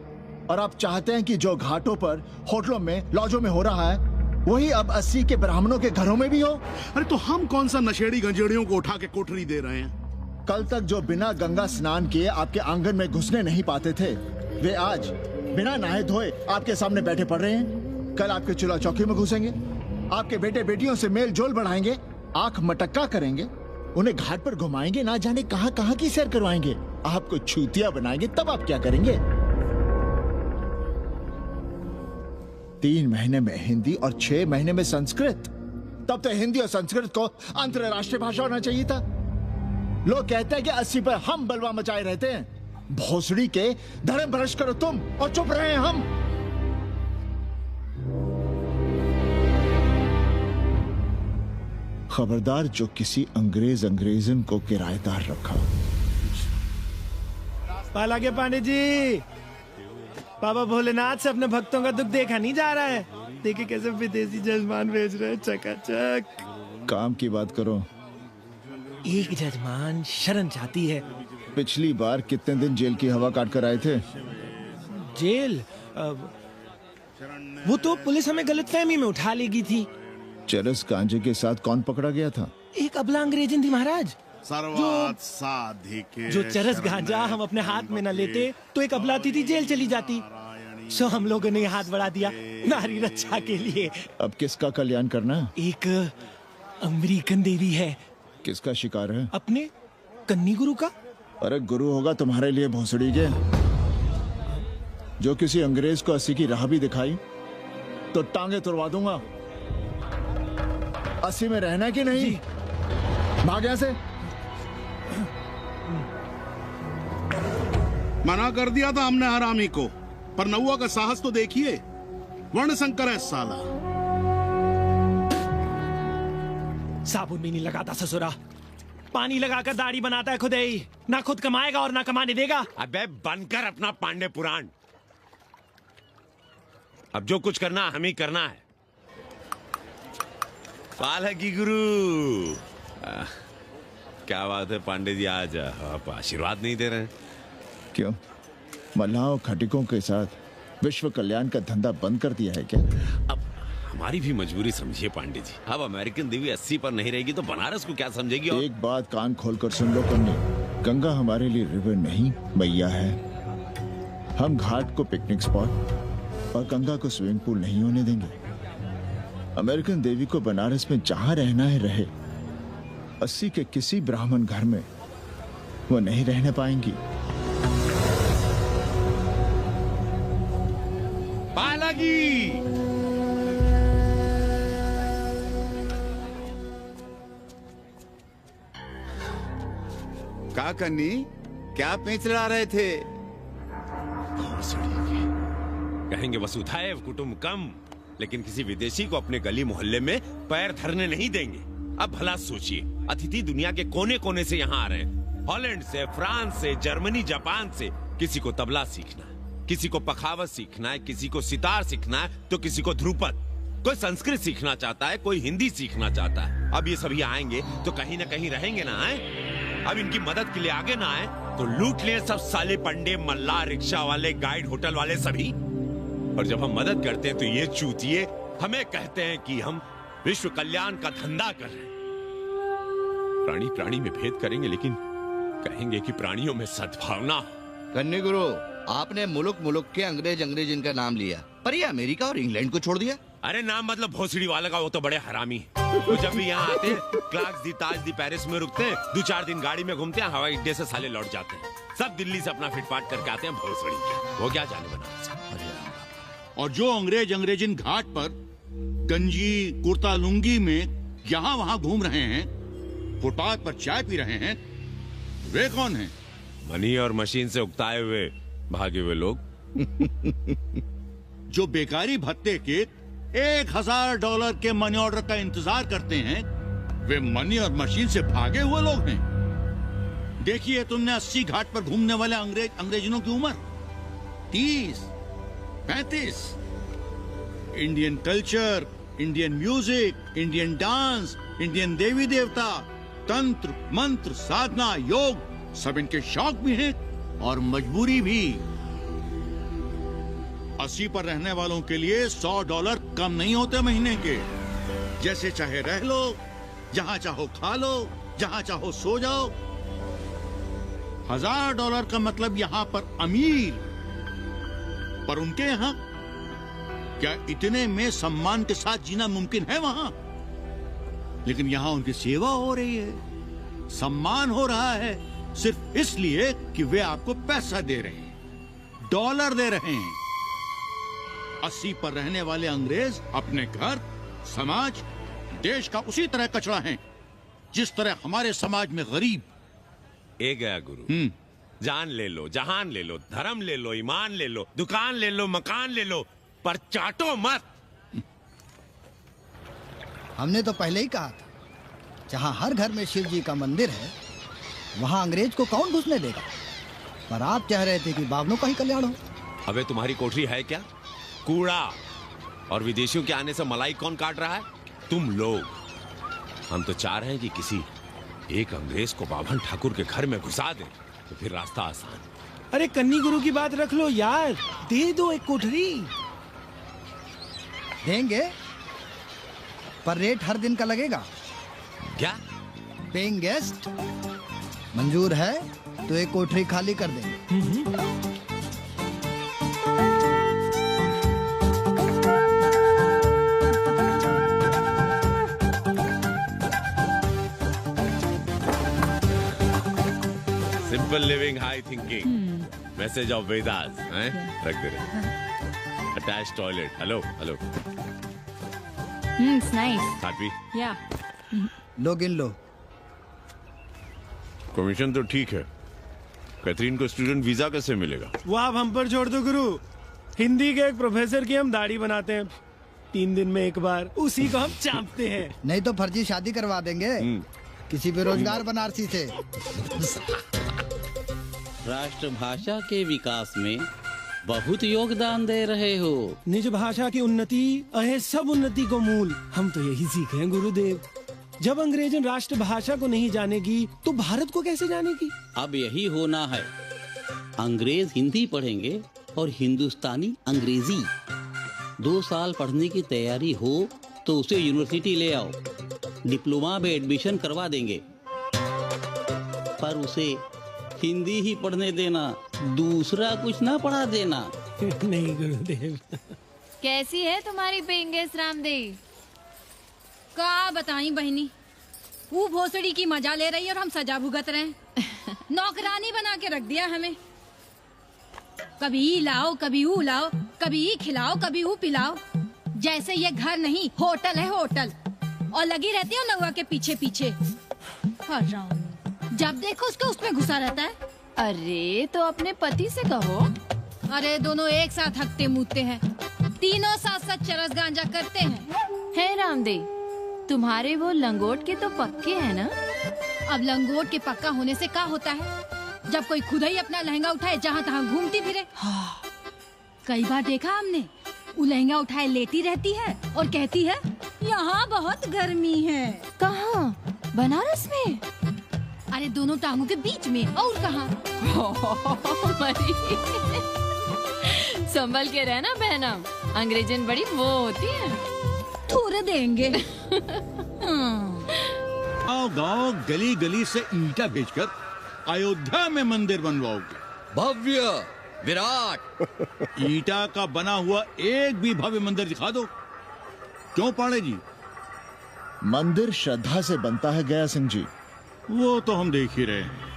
और आप चाहते हैं कि जो घाटों पर, होटलों में, लॉजों में हो रहा है वही अब 80 के ब्राह्मणों के घरों में भी हो। अरे तो हम कौन सा नशेड़ी गंजेड़ियों को उठा के कोठरी दे रहे हैं? कल तक जो बिना गंगा स्नान किए आपके आंगन में घुसने नहीं पाते थे, वे आज बिना नहाए धोए आपके सामने बैठे पड़ रहे हैं। कल आपके चूल्हा चौकी में घुसेंगे, आपके बेटे बेटियों से मेल जोल बढ़ाएंगे, आंख मटक्का करेंगे, उन्हें घाट पर घुमाएंगे, ना जाने कहां कहां की सैर करवाएंगे, आपको छूतिया बनाएंगे। तब आप क्या करेंगे? 3 महीने में हिंदी और 6 महीने में संस्कृत। तब तो हिंदी और संस्कृत को अंतरराष्ट्रीय भाषा होना चाहिए था। लोग कहते हैं कि 80 पर हम बलवा मचाए रहते हैं। भोसड़ी के धर्म भ्रष्ट करो तुम और चुप रहे हम। खबरदार जो किसी अंग्रेजन को किराएदार रखा। पाला के पांडे जी, बाबा भोलेनाथ से अपने भक्तों का दुख देखा नहीं जा रहा है। देखिए कैसे विदेशी जजमान भेज रहे हैं चकाचक। काम की बात करो। एक जजमान शरण चाहती है। पिछली बार कितने दिन जेल की हवा काट कर आए थे? जेल? वो तो पुलिस हमें गलतफहमी में उठा लेगी थी। चरस गांजे के साथ कौन पकड़ा गया था? एक अबला अंग्रेजन थी महाराज। साधिके जो चरस गांजा हम अपने हाथ में न लेते तो एक अबला थी जेल चली जाती। सो हम लोगों ने हाथ बढ़ा दिया नारी रक्षा के लिए। अब किसका कल्याण करना? एक अमेरिकन देवी है। किसका शिकार है? अपने कन्नी गुरु का। अरे गुरु होगा तुम्हारे लिए भोसड़ी के। जो किसी अंग्रेज को 80 की राह भी दिखाई तो टांगे तुड़वा दूंगा। 80 में रहना कि नहीं? भाग यहां से। मना कर दिया था हमने हरामी को, पर नौआ का साहस तो देखिए। वर्ण संकर है साला। साबुन भी नहीं लगाता ससुरा, पानी लगाकर दाढ़ी बनाता है खुद ही। ना खुद कमाएगा और ना कमाने देगा। अबे बनकर अपना पांडे पुराण। अब जो कुछ करना हमें ही करना है। पालकी गुरु। क्या बात है पांडे जी, आज आप आशीर्वाद नहीं दे रहे हैं? क्यों? मल्लाहों खटिकों के साथ विश्व कल्याण का धंधा बंद कर दिया है क्या? अब हमारी भी मजबूरी समझिए पांडे जी। अब अमेरिकन देवी 80 पर नहीं रहेगी तो बनारस को क्या समझेगी? एक बात कान खोलकर सुन लो कन्नी, गंगा हमारे लिए रिवर नहीं मैया है। हम घाट को पिकनिक स्पॉट और गंगा को स्विमिंग पूल नहीं होने देंगे। अमेरिकन देवी को बनारस में जहां रहना है रहे। 80 के किसी ब्राह्मण घर में वो नहीं रहने पाएंगी। पालकी! का कन्नी, क्या पेंच लड़ा रहे थे? कहेंगे वसुधैव कुटुंबकम, लेकिन किसी विदेशी को अपने गली मोहल्ले में पैर धरने नहीं देंगे। अब भला सोचिए, अतिथि दुनिया के कोने कोने से यहाँ आ रहे हैं। हॉलैंड से, फ्रांस से, जर्मनी, जापान से। किसी को तबला सीखना है, किसी को पखावत सीखना है, किसी को सितार सीखना है, तो किसी को ध्रुपद। कोई संस्कृत सीखना चाहता है, कोई हिंदी सीखना चाहता है। अब ये सभी आएंगे तो कहीं ना कहीं रहेंगे ना। आए अब इनकी मदद के लिए आगे ना आए तो लूट लिए सब साले पंडे, मल्ला, रिक्शा वाले, गाइड, होटल वाले सभी। और जब हम मदद करते हैं तो ये चूतिए हमें कहते हैं कि हम विश्व कल्याण का धंधा कर रहे हैं। प्राणी प्राणी में भेद करेंगे, लेकिन कहेंगे कि प्राणियों में सद्भावना। कन्नी गुरु, आपने मुल्क के अंग्रेज इनका नाम लिया, पर ये अमेरिका और इंग्लैंड को छोड़ दिया। अरे नाम मतलब भोसड़ी वाला का, वो तो बड़े हरामी है। वो जब भी यहाँ आते हैं, क्लार्क्स दी, ताज दी, पेरिस में रुकते हैं, 2-4 दिन गाड़ी में घूमते हैं, हवाई अड्डे से साले लौट जाते हैं। सब दिल्ली से अपना फिटपाट करके आते हैं भोसड़ी के। वो क्या जाने बनारस। और जो अंग्रेजिन घाट पर गंजी कुर्ता लुंगी में यहाँ वहाँ घूम रहे हैं, फुटपाथ पर चाय पी रहे हैं, वे कौन हैं? मनी और मशीन से उकताए हुए भागे हुए लोग। जो बेकारी भत्ते के $1000 के मनी ऑर्डर का इंतजार करते हैं, वे मनी और मशीन से भागे हुए लोग हैं। देखिए तुमने 80 घाट पर घूमने वाले अंग्रेजनों की उम्र 30-35। Indian culture, Indian music, Indian dance, Indian देवी देवता, तंत्र, मंत्र, साधना, योग, सब इनके शौक भी हैं और मजबूरी भी। 80 पर रहने वालों के लिए $100 कम नहीं होते महीने के। जैसे चाहे रह लो, जहां चाहो खा लो, जहां चाहो सो जाओ। $1000 का मतलब यहां पर अमीर, पर उनके यहां क्या इतने में सम्मान के साथ जीना मुमकिन है वहां? लेकिन यहां उनकी सेवा हो रही है, सम्मान हो रहा है, सिर्फ इसलिए कि वे आपको पैसा दे रहे हैं, डॉलर दे रहे हैं। 80 पर रहने वाले अंग्रेज अपने घर, समाज, देश का उसी तरह कचरा हैं, जिस तरह हमारे समाज में गरीब। ए गया गुरु, जान ले लो, जहान ले लो, धर्म ले लो, ईमान ले लो, दुकान ले लो, मकान ले लो, पर चाटो मत। हमने तो पहले ही कहा था जहाँ हर घर में शिव जी का मंदिर है, वहाँ अंग्रेज को कौन घुसने देगा? पर आप चाह रहे थे कि बावनों का ही कल्याण हो। अबे तुम्हारी कोठरी है क्या? कूड़ा। और विदेशियों के आने से मलाई कौन काट रहा है? तुम लोग। हम तो चाह रहे हैं कि किसी एक अंग्रेज को बाभन ठाकुर के घर में घुसा दे, तो फिर रास्ता आसान। अरे कन्नी गुरु की बात रख लो यार, दे दो एक कोठरी। देंगे, पर रेट हर दिन का लगेगा। क्या? पेइंग गेस्ट मंजूर है तो एक कोठरी खाली कर देंगे। Simple living, high thinking, message of Vedas हैं? रख दे रहे। Attach toilet. Hello hello. It's nice. साथी Yeah. लो गिन लो। कमीशन तो ठीक है, कैथरीन को स्टूडेंट वीजा कैसे मिलेगा? वो आप हम पर छोड़ दो गुरु। हिंदी के एक प्रोफेसर की हम दाढ़ी बनाते हैं 3 दिन में एक बार, उसी को हम चापते हैं। नहीं तो फर्जी शादी करवा देंगे किसी बेरोजगार बनारसी से। राष्ट्रभाषा के विकास में बहुत योगदान दे रहे हो। निज भाषा की उन्नति अहे सब उन्नति को मूल। हम तो यही सीखे हैं गुरुदेव। जब अंग्रेजन राष्ट्रभाषा को नहीं जानेगी तो भारत को कैसे जानेगी? अब यही होना है। अंग्रेज हिंदी पढ़ेंगे और हिंदुस्तानी अंग्रेजी। 2 साल पढ़ने की तैयारी हो तो उसे यूनिवर्सिटी ले आओ, डिप्लोमा में एडमिशन करवा देंगे। पर उसे हिंदी ही पढ़ने देना, दूसरा कुछ ना पढ़ा देना। नहीं गुरुदेव। कैसी है तुम्हारी पेइंग गेस्ट रामदेव? का बताई बहनी, वो भोसड़ी की मजा ले रही है और हम सजा भुगत रहे हैं। नौकरानी बना के रख दिया हमें। कभी ई लाओ, कभी ऊ लाओ, कभी ई खिलाओ, कभी ऊ पिलाओ। जैसे ये घर नहीं होटल है होटल। और लगी रहती है नौवा के पीछे पीछे। जब देखो उसके उसमें घुसा रहता है। अरे तो अपने पति से कहो। अरे दोनों एक साथ हकते मूतते हैं, तीनों साथ साथ चरस गांजा करते हैं। है रामदेव, तुम्हारे वो लंगोट के तो पक्के हैं ना? अब लंगोट के पक्का होने से क्या होता है? जब कोई खुद ही अपना लहंगा उठाए जहाँ तहाँ घूमती फिरे। कई बार देखा हमने, वो लहंगा उठाए लेटी रहती है और कहती है यहाँ बहुत गर्मी है। कहाँ? बनारस में? अरे दोनों टांगों के बीच में। और कहाँ? संभल के रहना बहनम, अंग्रेजन बड़ी वो होती है। थोड़े देंगे। गांव गली गली से ईंटा बेचकर अयोध्या में मंदिर बनवाओगे। भव्य विराट ईंटा का बना हुआ एक भी भव्य मंदिर दिखा दो। क्यों पाड़े जी? मंदिर श्रद्धा से बनता है गया सिंह जी। वो तो हम देख ही रहे हैं।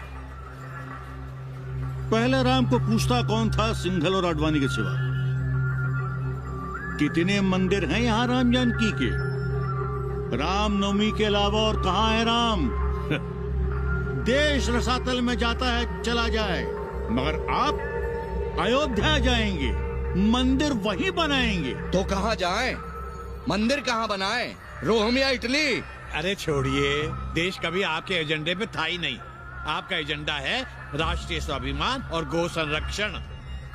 पहले राम को पूछता कौन था सिंघल और आडवाणी के सिवा? कितने मंदिर हैं यहाँ राम जानकी के? रामनवमी के अलावा और कहाँ है राम? देश रसातल में जाता है चला जाए, मगर आप अयोध्या जाएंगे, मंदिर वहीं बनाएंगे। तो कहाँ जाएं? मंदिर कहाँ बनाएं? रोम या इटली? अरे छोड़िए, देश कभी आपके एजेंडे पे था ही नहीं। आपका एजेंडा है राष्ट्रीय स्वाभिमान और गौ संरक्षण।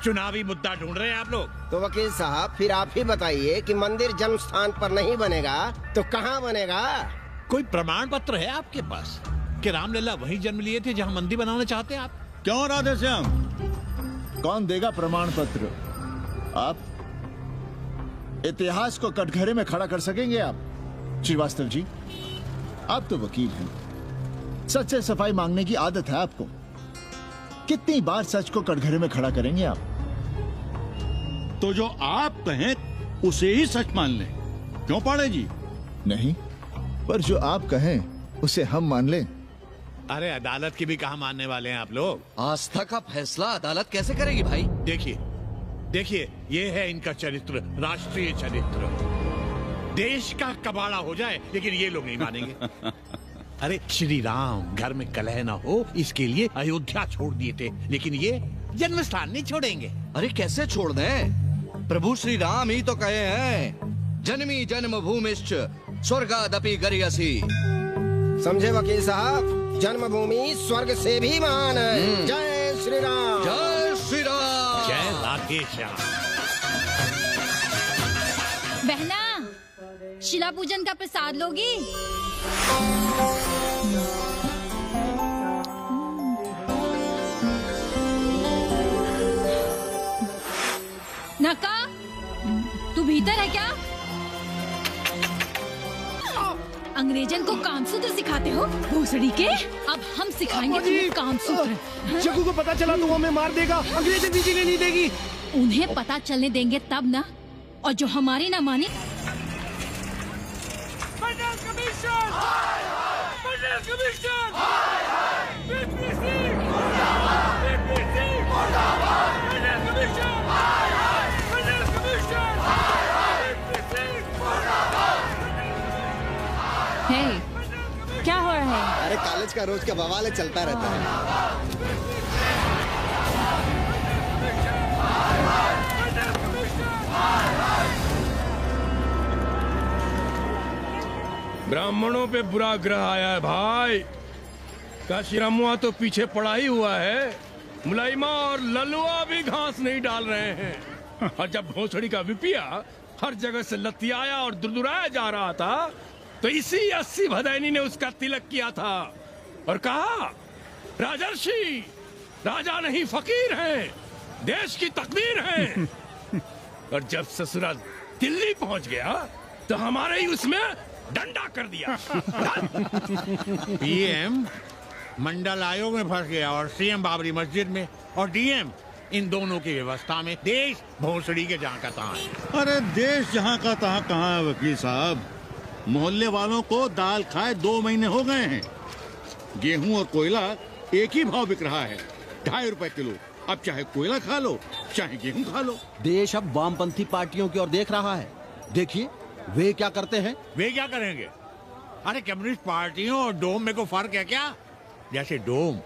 चुनावी मुद्दा ढूंढ रहे हैं आप लोग। तो वकील साहब फिर आप ही बताइए कि मंदिर जन्म स्थान पर नहीं बनेगा तो कहाँ बनेगा? कोई प्रमाण पत्र है आपके पास कि रामलला वहीं जन्म लिए थे जहाँ मंदिर बनाना चाहते हैं आप? क्यों राधे श्याम? कौन देगा प्रमाण पत्र? आप इतिहास को कटघरे में खड़ा कर सकेंगे आप? श्रीवास्तव जी, आप तो वकील हैं, सच से सफाई मांगने की आदत है आपको। कितनी बार सच को कटघरे में खड़ा करेंगे आप? तो जो आप कहें उसे ही सच मान लें। क्यों पाड़े जी? नहीं, पर जो आप कहें उसे हम मान लें। अरे अदालत की भी कहाँ मानने वाले हैं आप लोग? आस्था का फैसला अदालत कैसे करेगी भाई? देखिए, ये है इनका चरित्र, राष्ट्रीय चरित्र। देश का कबाड़ा हो जाए लेकिन ये लोग नहीं मानेंगे। अरे श्री राम घर में कलह ना हो इसके लिए अयोध्या छोड़ दिए थे, लेकिन ये जन्म स्थान नहीं छोड़ेंगे। अरे कैसे छोड़ दें? प्रभु श्री राम ही तो कहे हैं, जन्मी जन्म भूमिश्च स्वर्गादपि गरियसी। समझे वकील साहब, जन्मभूमि स्वर्ग से भी महान है। जय श्री राम। जय श्री राम। जय राधेश्याम। बहना, शिला पूजन का प्रसाद लोगी? नका, तू भीतर है क्या? अंग्रेजन को कामसूत्र सिखाते हो भोसड़ी के? अब हम सिखाएंगे तुम्हें कामसूत्र। जग्गू को पता चला तो वो हमें मार देगा, अंग्रेजन भी जीने नहीं देगी। उन्हें पता चलने देंगे तब ना, और जो हमारी ना माने। क्या हो रहा है? अरे कॉलेज का रोज का बवाल चलता रहता है। ब्राह्मणों पे बुरा ग्रह आया है भाई। काशीरामुआ तो पीछे पड़ा ही हुआ है, मुलाइमा और ललुआ भी घास नहीं डाल रहे हैं। और जब भोसड़ी का विपिया हर जगह से लतियाया और दुरदुराया जा रहा था, तो इसी 80 भदैनी ने उसका तिलक किया था और कहा, राजर्षि राजा नहीं फकीर हैं, देश की तकदीर हैं। और जब ससुराल दिल्ली पहुंच गया तो हमारे ही उसमें डंडा कर दिया। पीएम मंडल आयोग में फंस गया और सीएम बाबरी मस्जिद में, और डीएम इन दोनों की व्यवस्था में। देश भोसड़ी के जहाँ का तहाँ है। अरे देश जहाँ का तहाँ कहाँ है वकील साहब? मोहल्ले वालों को दाल खाए 2 महीने हो गए हैं। गेहूं और कोयला एक ही भाव बिक रहा है, 2.5 रुपए किलो। अब चाहे कोयला खा लो, चाहे गेहूं खा लो। देश अब वामपंथी पार्टियों की ओर देख रहा है। देखिए वे क्या करते हैं। वे क्या करेंगे? अरे कम्युनिस्ट पार्टियों और डोम में को फर्क है क्या? जैसे डोम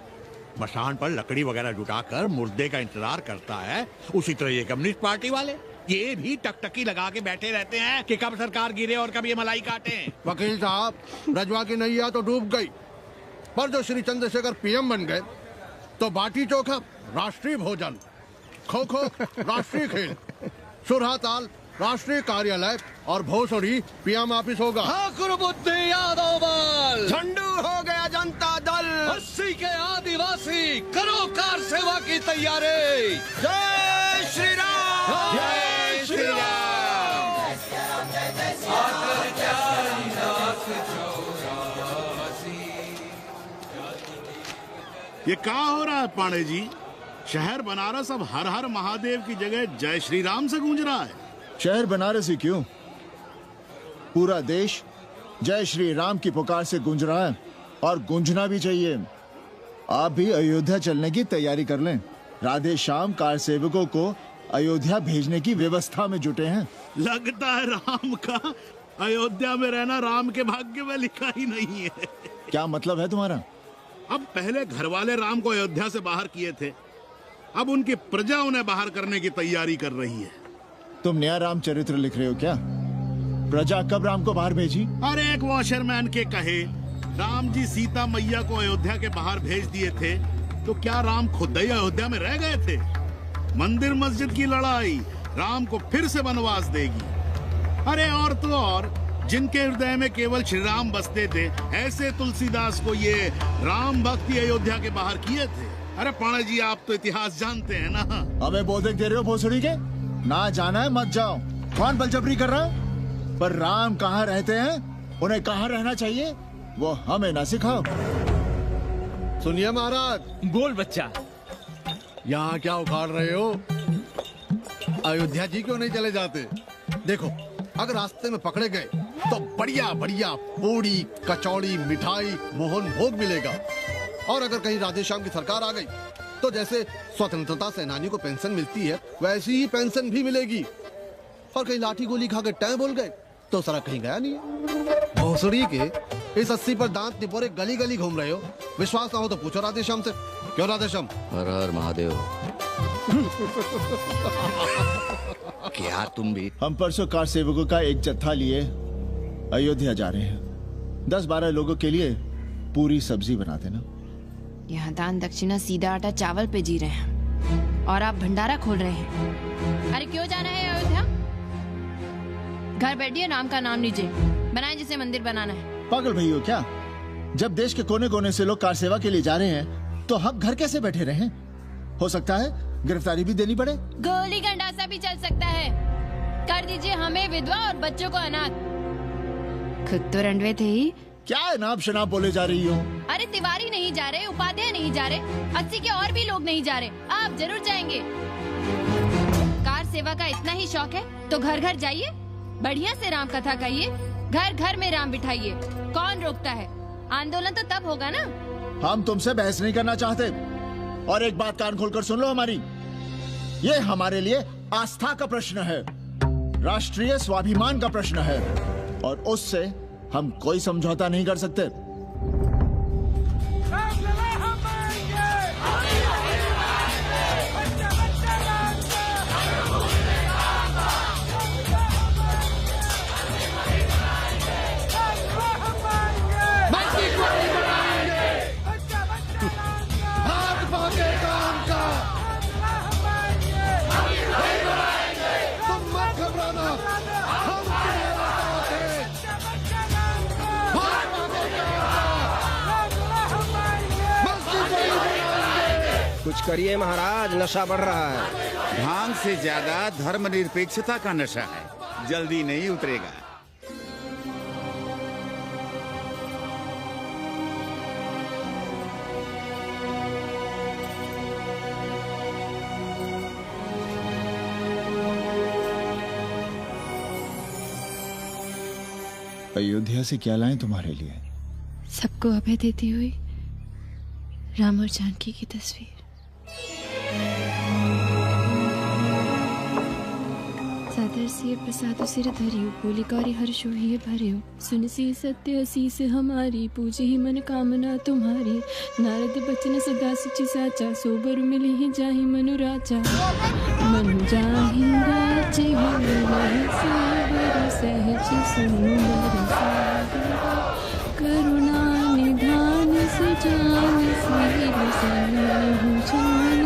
मसान पर लकड़ी वगैरह जुटाकर मुर्दे का इंतजार करता है, उसी तरह ये कम्युनिस्ट पार्टी वाले ये भी टकटकी लगा के बैठे रहते हैं कि कब सरकार गिरे और कब ये मलाई काटे। वकील साहब, रजवा की नैया तो डूब गई, पर जो श्री चंद्रशेखर पीएम बन गए तो बाटी चोखा राष्ट्रीय भोजन, खो खो राष्ट्रीय खेल, सुरहा ताल राष्ट्रीय कार्यालय और भोसड़ी पीएम ऑफिस होगा। ठाकुर बुद्धि यादव बल, झंडू हो गया जनता दल, 80 के आदिवासी करो कार सेवा की तैयारी। जय श्री राम। जय श्री राम। ये क्या हो रहा है पांडे जी? शहर बनारस अब हर हर महादेव की जगह जय श्री राम से गूंज रहा है। शहर बनारस ही क्यों, पूरा देश जय श्री राम की पुकार से गूंज रहा है, और गूंजना भी चाहिए। आप भी अयोध्या चलने की तैयारी कर लें। राधे श्याम कार सेवकों को अयोध्या भेजने की व्यवस्था में जुटे हैं। लगता है राम का अयोध्या में रहना राम के भाग्य में लिखा ही नहीं है। क्या मतलब है तुम्हारा? अब पहले घर वाले राम को अयोध्या से बाहर किए थे, अब उनकी प्रजा उन्हें बाहर करने की तैयारी कर रही है। तुम नया रामचरित्र लिख रहे हो क्या? प्रजा कब राम को बाहर भेजी? अरे एक वॉशरमैन के कहे राम जी सीता मैया को अयोध्या के बाहर भेज दिए थे, तो क्या राम खुद ही अयोध्या में रह गए थे? मंदिर मस्जिद की लड़ाई राम को फिर से वनवास देगी। अरे और तो और, जिनके हृदय में केवल श्री राम बसते थे, ऐसे तुलसीदास को ये राम भक्ति अयोध्या के बाहर किए थे। अरे पांडे जी, आप तो इतिहास जानते हैं ना। हमें बोधक दे रहे हो भोसड़ी के? ना जाना है मत जाओ। कौन बलजबरी कर रहा है? पर राम कहाँ रहते हैं, उन्हें कहाँ रहना चाहिए, वो हमें ना सिखाओ। सुनिए महाराज। बोल बच्चा। यहाँ क्या उखाड़ रहे हो? अयोध्या जी क्यों नहीं चले जाते? देखो, अगर रास्ते में पकड़े गए तो बढ़िया बढ़िया पूड़ी कचौड़ी मिठाई मोहन भोग मिलेगा, और अगर कहीं राधे श्याम की सरकार आ गई तो जैसे स्वतंत्रता सेनानियों को पेंशन मिलती है वैसी ही पेंशन भी मिलेगी। और कहीं लाठी गोली खा के टैं बोल गए तो सारा कहीं गया नहीं है। भोसड़ी के इस 80 पर दांत निपोरे गली गली घूम रहे हो। विश्वास ना हो तो पूछो राधे श्याम से। क्यों राधे श्याम? हर हर महादेव। क्या तुम भी? हम परसों कार सेवकों का एक जत्था लिए अयोध्या जा रहे हैं। 10-12 लोगों के लिए पूरी सब्जी बना देना। यहाँ दान दक्षिणा सीधा आटा चावल पे जी रहे हैं और आप भंडारा खोल रहे हैं। अरे क्यों जाना है अयोध्या? घर बैठिए, नाम का नाम लीजिए, बनाए जिसे मंदिर बनाना है। पागल भई हो क्या? जब देश के कोने कोने से लोग कार सेवा के लिए जा रहे हैं तो हम घर कैसे बैठे रहें? हो सकता है गिरफ्तारी भी देनी पड़े। गोली गंडासा भी चल सकता है। कर दीजिए हमें विधवा और बच्चों को अनाथ। खुद तो रंडवे थे ही। क्या नाप शनाप बोले जा रही हो? अरे तिवारी नहीं जा रहे, उपाध्याय नहीं जा रहे, 80 के और भी लोग नहीं जा रहे। आप जरूर जाएंगे। कार सेवा का इतना ही शौक है तो घर घर जाइए, बढ़िया से राम कथा कहिए, घर घर में राम बिठाइए। कौन रोकता है? आंदोलन तो तब होगा ना। हम तुमसे बहस नहीं करना चाहते। और एक बात कान खोलकर सुन लो हमारी, ये हमारे लिए आस्था का प्रश्न है, राष्ट्रीय स्वाभिमान का प्रश्न है, और उससे हम कोई समझौता नहीं कर सकते। कुछ करिए महाराज, नशा बढ़ रहा है। भांग से ज्यादा धर्मनिरपेक्षता का नशा है, जल्दी नहीं उतरेगा। अयोध्या से क्या लाएं तुम्हारे लिए? सबको अभय देती हुई राम और जानकी की तस्वीर। सादर से प्रसाद सिर धरियो, बोली कौरी हर्षो ही भरियो, सुन सी सत्य असीस हमारी, पूजे ही मन कामना तुम्हारी। नारद बचन सदा सची साचा, सोबर मिली ही जाहि मनु राजा। मनु जाहि राजे होई सोबर, सहज सुंदर सागर, करुणा निधान से जान सिर सनहु जान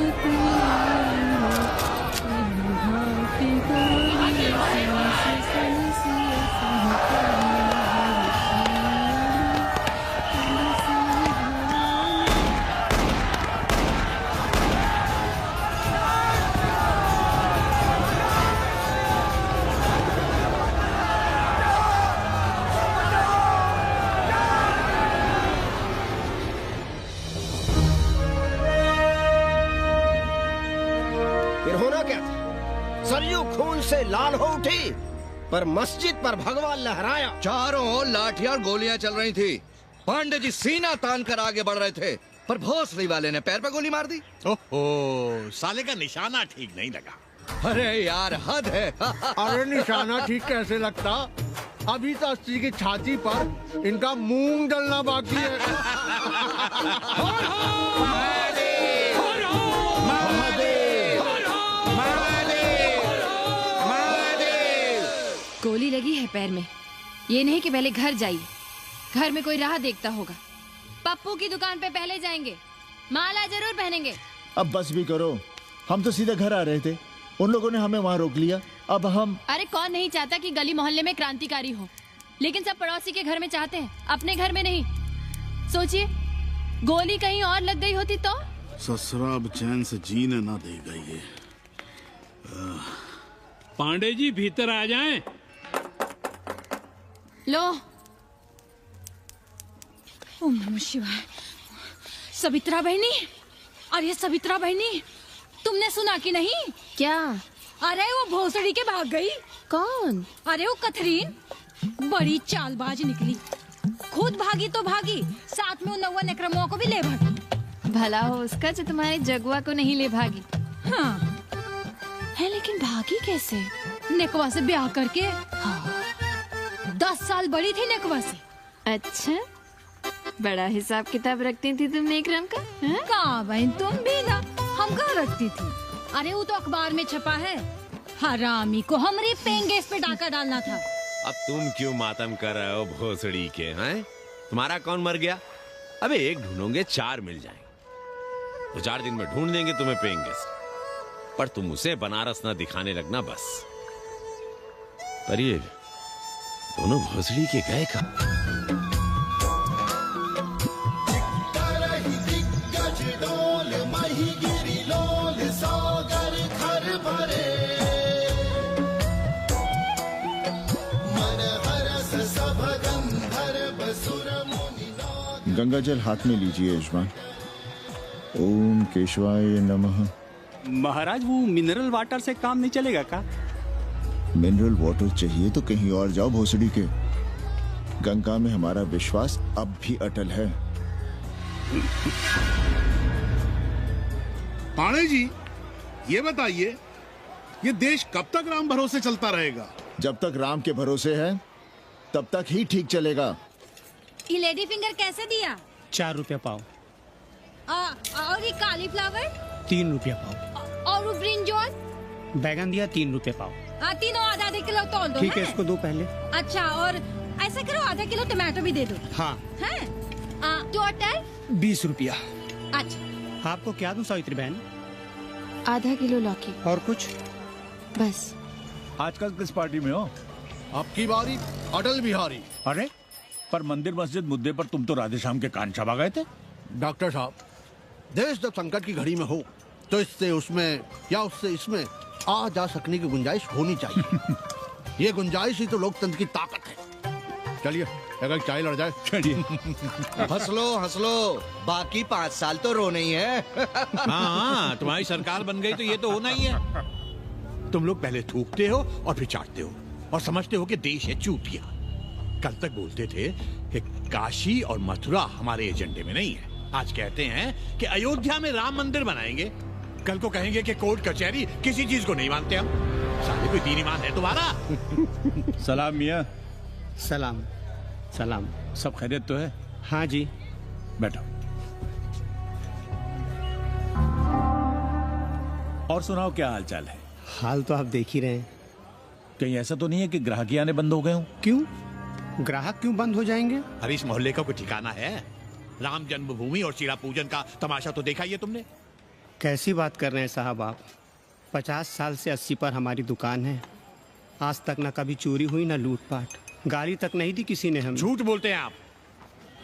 सरयू खून से लाल हो उठी, पर मस्जिद पर भगवा लहराया। चारों ओर लाठियां और गोलियां चल रही थी। पांडे जी सीना तान कर आगे बढ़ रहे थे, पर भोसड़ी वाले ने पैर पर गोली मार दी। ओहो, साले का निशाना ठीक नहीं लगा। अरे यार हद है। अरे निशाना ठीक कैसे लगता? अभी तो 80 की छाती पर इनका मूंग डलना बाकी है। गोली लगी है पैर में। ये नहीं कि पहले घर जाइए, घर में कोई राह देखता होगा। पप्पू की दुकान पे पहले जाएंगे, माला जरूर पहनेंगे। अब बस भी करो, हम तो सीधे घर आ रहे थे, उन लोगों ने हमें वहाँ रोक लिया। अब हम अरे कौन नहीं चाहता कि गली मोहल्ले में क्रांतिकारी हो, लेकिन सब पड़ोसी के घर में चाहते हैं, अपने घर में नहीं। सोचिए, गोली कहीं और लग गई होती तो? ससुरा अब चैन से जीने ना देगा ये। पांडे जी भीतर आ जाएं। लो। ओम नमः शिवाय। सवित्रा बहनी, अरे सवित्रा बहनी, तुमने सुना कि नहीं? क्या? अरे वो भोसड़ी के भाग गई। कौन? अरे वो कथरीन, बड़ी चालबाज निकली। खुद भागी तो भागी, साथ में उन 9 नेक्रमुआ को भी ले भागी। भला हो उसका जो तुम्हारे जगुआ को नहीं ले भागी। हाँ है, लेकिन भागी कैसे? नेकवा से ब्याह करके। हाँ। 10 साल बड़ी थी नेकवा से। अच्छा, बड़ा हिसाब किताब रखती थी तुम नेकरम का? कहाँ बहन, तुम भी ना, हम कहाँ रखती थी? अरे वो तो अखबार में छपा है, हरामी को हमारी पेंगेस पे डाका डालना था। अब तुम क्यों मातम कर रहे हो भोसड़ी के? हैं? तुम्हारा कौन मर गया? अबे एक ढूंढोगे 4 मिल जाएंगे। 2-4 दिन में ढूंढ देंगे तुम्हें पेइंग गेस्ट। पर तुम उसे बनारस ना दिखाने लगना बस। पर ये दोनों भोसड़ी के गए कब? गंगा जल हाथ में लीजिए यजमान। ओम केशवाय नमः। महाराज वो मिनरल वाटर से काम नहीं चलेगा का? मिनरल वाटर चाहिए तो कहीं और जाओ भोसड़ी के। गंगा में हमारा विश्वास अब भी अटल है। पाणे जी, ये बताइए, ये देश कब तक राम भरोसे चलता रहेगा? जब तक राम के भरोसे है तब तक ही ठीक चलेगा। ये लेडी फिंगर कैसे दिया? 4 रुपया पाव। और ये कालीफ्लावर? 3 रुपया पाव। और वो ब्रिंजॉल? बैगन दिया 3 रुपये पाव। तीनों आधा किलो तोल दो। ठीक है, इसको दो पहले। अच्छा, और ऐसा करो आधा किलो टमाटो भी दे दो। हाँ। टोटल 20 रुपया। अच्छा, आपको क्या दूं सावित्री बहन? आधा किलो लौकी। और कुछ? बस। आजकल किस पार्टी में हो? आपकी बारी अटल बिहारी। अरे पर मंदिर मस्जिद मुद्दे पर तुम तो राधेश्याम के कान चबा गए थे। डॉक्टर साहब, देश जब संकट की घड़ी में हो तो इससे उसमें या उससे इसमें आ जा सकने की गुंजाइश होनी चाहिए। ये गुंजाइश ही तो लोकतंत्र की ताकत है। चलिए अगर चाय लड़ जाए। चलिए। हंस लो, बाकी 5 साल तो रोना ही है। हाँ, तुम्हारी सरकार बन गई तो ये तो होना ही है। तुम लोग पहले थूकते हो और फिर चाटते हो और समझते हो कि देश है चूतिया। कल तक बोलते थे कि काशी और मथुरा हमारे एजेंडे में नहीं है। आज कहते हैं कि अयोध्या में राम मंदिर बनाएंगे। कल को कहेंगे कि कोर्ट कचहरी किसी चीज को नहीं मानते हम। साले कोई दीन ईमान है तुम्हारा? सलाम मियाँ। सलाम। सलाम। सब खैरियत तो है? हाँ जी। बैठो। और सुनाओ, क्या हाल चाल है? हाल तो आप देख ही रहे हैं। कहीं ऐसा तो नहीं है कि ग्राहकी आने बंद हो गए हो? क्यों? ग्राहक क्यों बंद हो जाएंगे? अरे इस मोहल्ले का कोई ठिकाना है? राम जन्मभूमि और सीरा पूजन का तमाशा तो देखा ही है तुमने। कैसी बात कर रहे हैं साहब आप? 50 साल से 80 पर हमारी दुकान है। आज तक ना कभी चोरी हुई ना लूटपाट। गाली तक नहीं दी किसी ने हमें। झूठ बोलते हैं आप।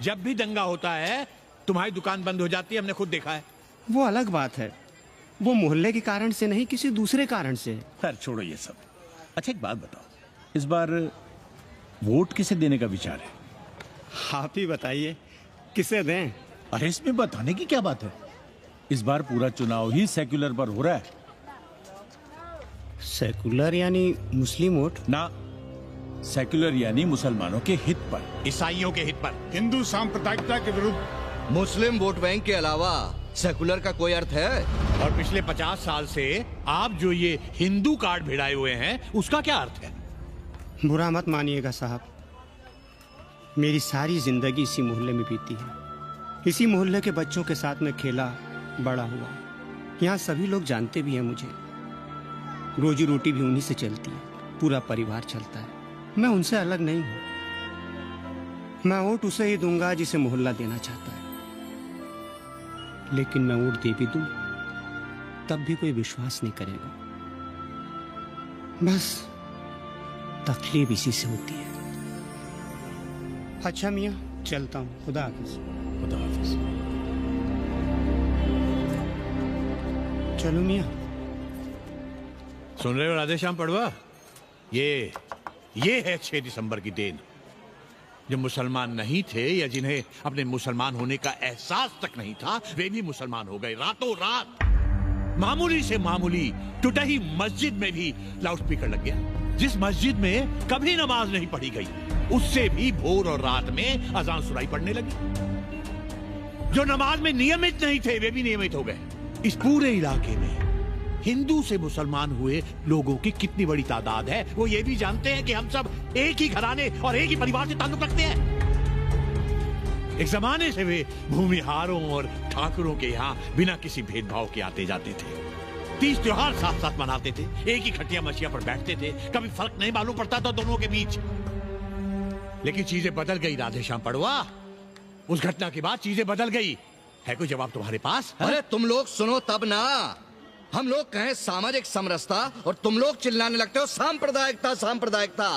जब भी दंगा होता है तुम्हारी दुकान बंद हो जाती है, हमने खुद देखा है। वो अलग बात है। वो मोहल्ले के कारण से नहीं, किसी दूसरे कारण से। खैर छोड़ो ये सब। अच्छा एक बात बताओ, इस बार वोट किसे देने का विचार है? आप ही बताइए, किसे दें? अरे इसमें बताने की क्या बात है? इस बार पूरा चुनाव ही सेक्युलर पर हो रहा है। सेक्युलर यानी मुस्लिम वोट? ना, सेक्युलर यानी मुसलमानों के हित पर, ईसाइयों के हित पर, हिंदू सांप्रदायिकता के विरुद्ध। मुस्लिम वोट बैंक के अलावा सेकुलर का कोई अर्थ है? और पिछले 50 साल से आप जो ये हिंदू कार्ड भिड़ाए हुए हैं उसका क्या अर्थ है? बुरा मत मानिएगा साहब, मेरी सारी जिंदगी इसी मोहल्ले में बीती है। इसी मोहल्ले के बच्चों के साथ में खेला बड़ा हुआ। यहाँ सभी लोग जानते भी हैं मुझे। रोजी रोटी भी उन्हीं से चलती है, पूरा परिवार चलता है। मैं उनसे अलग नहीं हूं। मैं वोट उसे ही दूंगा जिसे मोहल्ला देना चाहता है। लेकिन मैं वोट दे भी दूं तब भी कोई विश्वास नहीं करेगा। बस तकलीफ इसी से होती है। अच्छा मियाँ, चलता हूँ। खुदा हाफिज। खुदा हाफिज। चलो मियाँ। सुन रहे हो राधेश्याम पड़वा? ये है 6 दिसंबर की देन। जो मुसलमान नहीं थे या जिन्हें अपने मुसलमान होने का एहसास तक नहीं था, वे भी मुसलमान हो गए रातों रात। मामूली से मामूली टूटी मस्जिद में भी लाउडस्पीकर लग गया। जिस मस्जिद में कभी नमाज नहीं पढ़ी गई, उससे भी भोर और रात में अजान सुनाई पड़ने लगी। जो नमाज में नियमित नहीं थे, वे भी नियमित हो गए। इस पूरे इलाके में हिंदू से मुसलमान हुए लोगों की कितनी बड़ी तादाद है, वो ये भी जानते हैं कि हम सब एक ही घराने और एक ही परिवार से ताल्लुक रखते हैं। एक जमाने से वे भूमिहारों और ठाकुरों के यहाँ बिना किसी भेदभाव के आते जाते थे। 30 त्योहार साथ साथ मनाते थे, एक ही खटिया मछिया पर बैठते थे। कभी फर्क नहीं मालूम पड़ता था दोनों के बीच। लेकिन चीजें बदल गई राधेश्याम पड़वा। उस घटना के बाद चीजें बदल गई। है कोई जवाब तुम्हारे पास? अरे तुम लोग सुनो तब ना। हम लोग कहें सामाजिक समरसता और तुम लोग चिल्लाने लगते हो सांप्रदायिकता सांप्रदायिकता।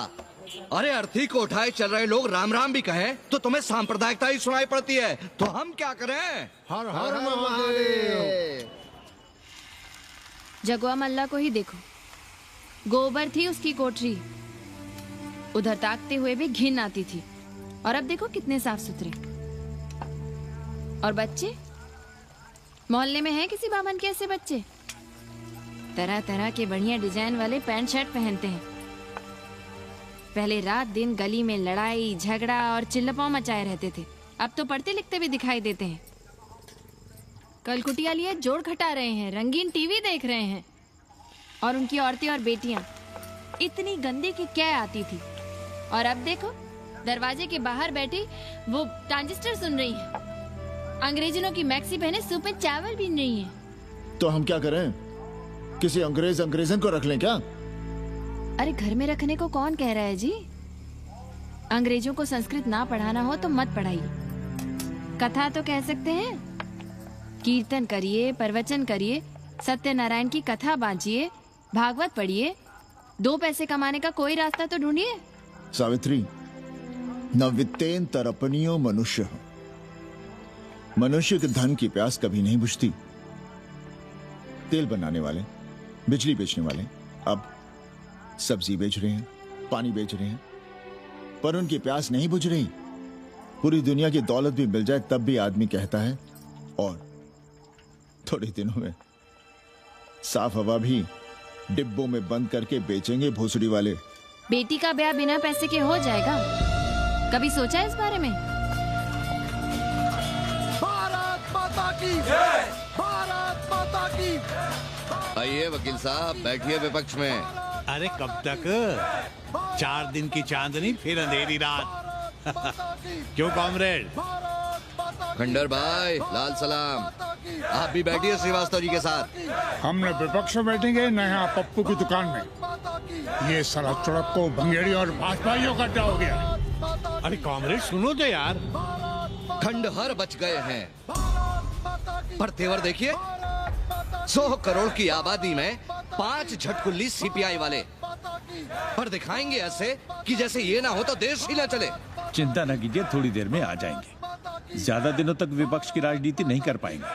अरे अर्थी को उठाए चल रहे लोग राम राम भी कहें तो तुम्हें सांप्रदायिकता ही सुनाई पड़ती है। तो हम क्या करें? हर हर महादेव। जगुआ मल्ला को ही देखो, गोबर थी उसकी कोठरी, उधर ताकते हुए भी घिन आती थी, और अब देखो कितने साफ सुथरे। और बच्चे, मोहल्ले में हैं किसी बामन के ऐसे बच्चे? तरह तरह के बढ़िया डिजाइन वाले पैंट शर्ट पहनते हैं। पहले रात दिन गली में लड़ाई झगड़ा और चिल्लपाव मचाए रहते थे, अब तो पढ़ते लिखते भी दिखाई देते हैं। कल कुटिया लिए जोड़ खटा रहे हैं, रंगीन टीवी देख रहे हैं, और उनकी औरतें और बेटियां इतनी गंदी कि क्या आती थी। और अब देखो दरवाजे के बाहर बैठी वो ट्रांजिस्टर सुन रही है, अंग्रेजनों की मैक्सी पहने सूप में चावल भी नहीं है। तो हम क्या करें? किसी अंग्रेजन को रख लें क्या? अरे घर में रखने को कौन कह रहा है जी? अंग्रेजों को संस्कृत ना पढ़ाना हो तो मत पढ़ाइए। कथा तो कह सकते हैं, कीर्तन करिए, प्रवचन करिए, सत्यनारायण की कथा बांचिए, भागवत पढ़िए, 2 पैसे कमाने का कोई रास्ता तो ढूंढिए। सावित्री, न वित्तेन तरपनियो मनुष्य। मनुष्य के धन की प्यास कभी नहीं बुझती। तेल बनाने वाले, बिजली बेचने वाले अब सब्जी बेच रहे हैं, पानी बेच रहे हैं, पर उनकी प्यास नहीं बुझ रही। पूरी दुनिया की दौलत भी मिल जाए तब भी आदमी कहता है और थोड़े दिनों में साफ हवा भी डिब्बों में बंद करके बेचेंगे भोसड़ी वाले। बेटी का ब्याह बिना पैसे के हो जाएगा? कभी सोचा है इस बारे में? भारत माता की जय! भारत माता की। आइए वकील साहब, बैठिए विपक्ष में। अरे कब तक? 4 दिन की चांदनी फिर अंधेरी रात। क्यों कॉमरेड? खंडर भाई, लाल सलाम। आप भी बैठिए श्रीवास्तव जी के साथ। हम न विपक्ष में बैठेंगे न यहाँ पप्पू की दुकान में। ये सड़क चड़क को भंगेड़ी और भाजपाइयों का क्या हो गया? अरे कॉमरेड सुनो तो यार। खंडहर बच गए हैं, पर तेवर देखिए, 100 करोड़ की आबादी में 5 झटकुल्ली सीपीआई वाले, पर दिखाएंगे ऐसे कि जैसे ये ना हो तो देश ही ना चले। चिंता न कीजिए, थोड़ी देर में आ जाएंगे। ज्यादा दिनों तक विपक्ष की राजनीति नहीं कर पाएंगे।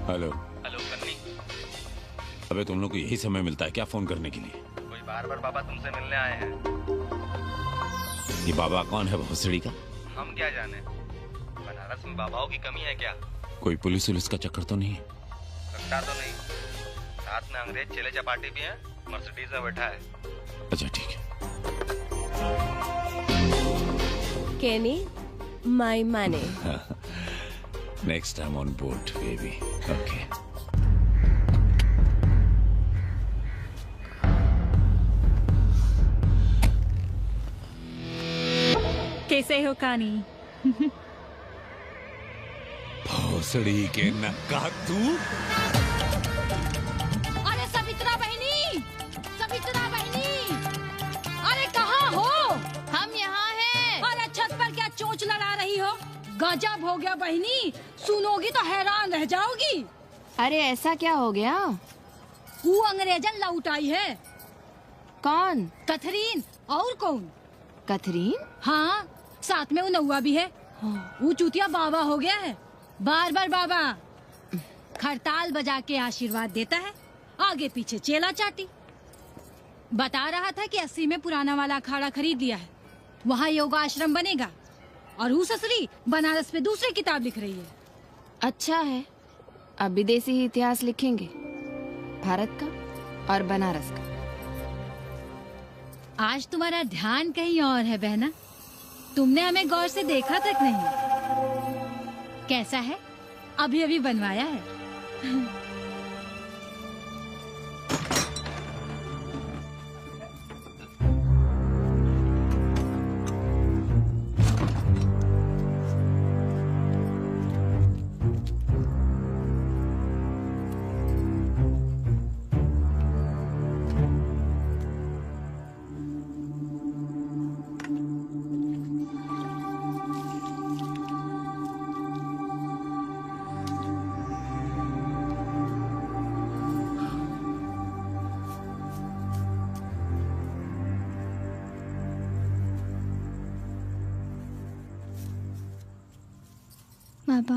हेलो कन्नी। अबे तुम लोग को यही समय मिलता है क्या फोन करने के लिए? कोई बार-बार बाबा तुमसे मिलने आए हैं। ये बाबा कौन है भोसड़ी का? हम क्या जाने, बनारस में बाबाओं की कमी है क्या? कोई पुलिस का चक्कर तो नहीं है? लगता तो नहीं। साथ में अंग्रेज चेले चपाटी भी हैं, मर्सिडीज में बैठा है। अच्छा ठीक है। Kenny, my money. Next time on board, baby. Okay. कैसे हो कानी? भोसड़ी के नक्का तू। अरे सवित्रा बहनी, सवित्रा बहनी, अरे कहाँ हो? हम यहाँ हैं। अरे छत पर क्या चोंच लड़ा रही हो? गजब हो गया बहनी, सुनोगी तो हैरान रह जाओगी। अरे ऐसा क्या हो गया? वो अंग्रेजन लौट आई है। कौन? कथरीन। और कौन? कथरीन? हाँ, साथ में वो नौवा भी है। वो चूतिया बाबा हो गया है, बार बार बाबा। खरताल बजा के आशीर्वाद देता है, आगे पीछे चेला चाटी। बता रहा था कि 80 में पुराना वाला अखाड़ा खरीद लिया है, वहाँ योगा आश्रम बनेगा। और वो ससुरी बनारस पे दूसरी किताब लिख रही है। अच्छा है, अब विदेशी ही इतिहास लिखेंगे, भारत का और बनारस का। आज तुम्हारा ध्यान कहीं और है बहना, तुमने हमें गौर से देखा तक नहीं। कैसा है? अभी अभी बनवाया है। पापा,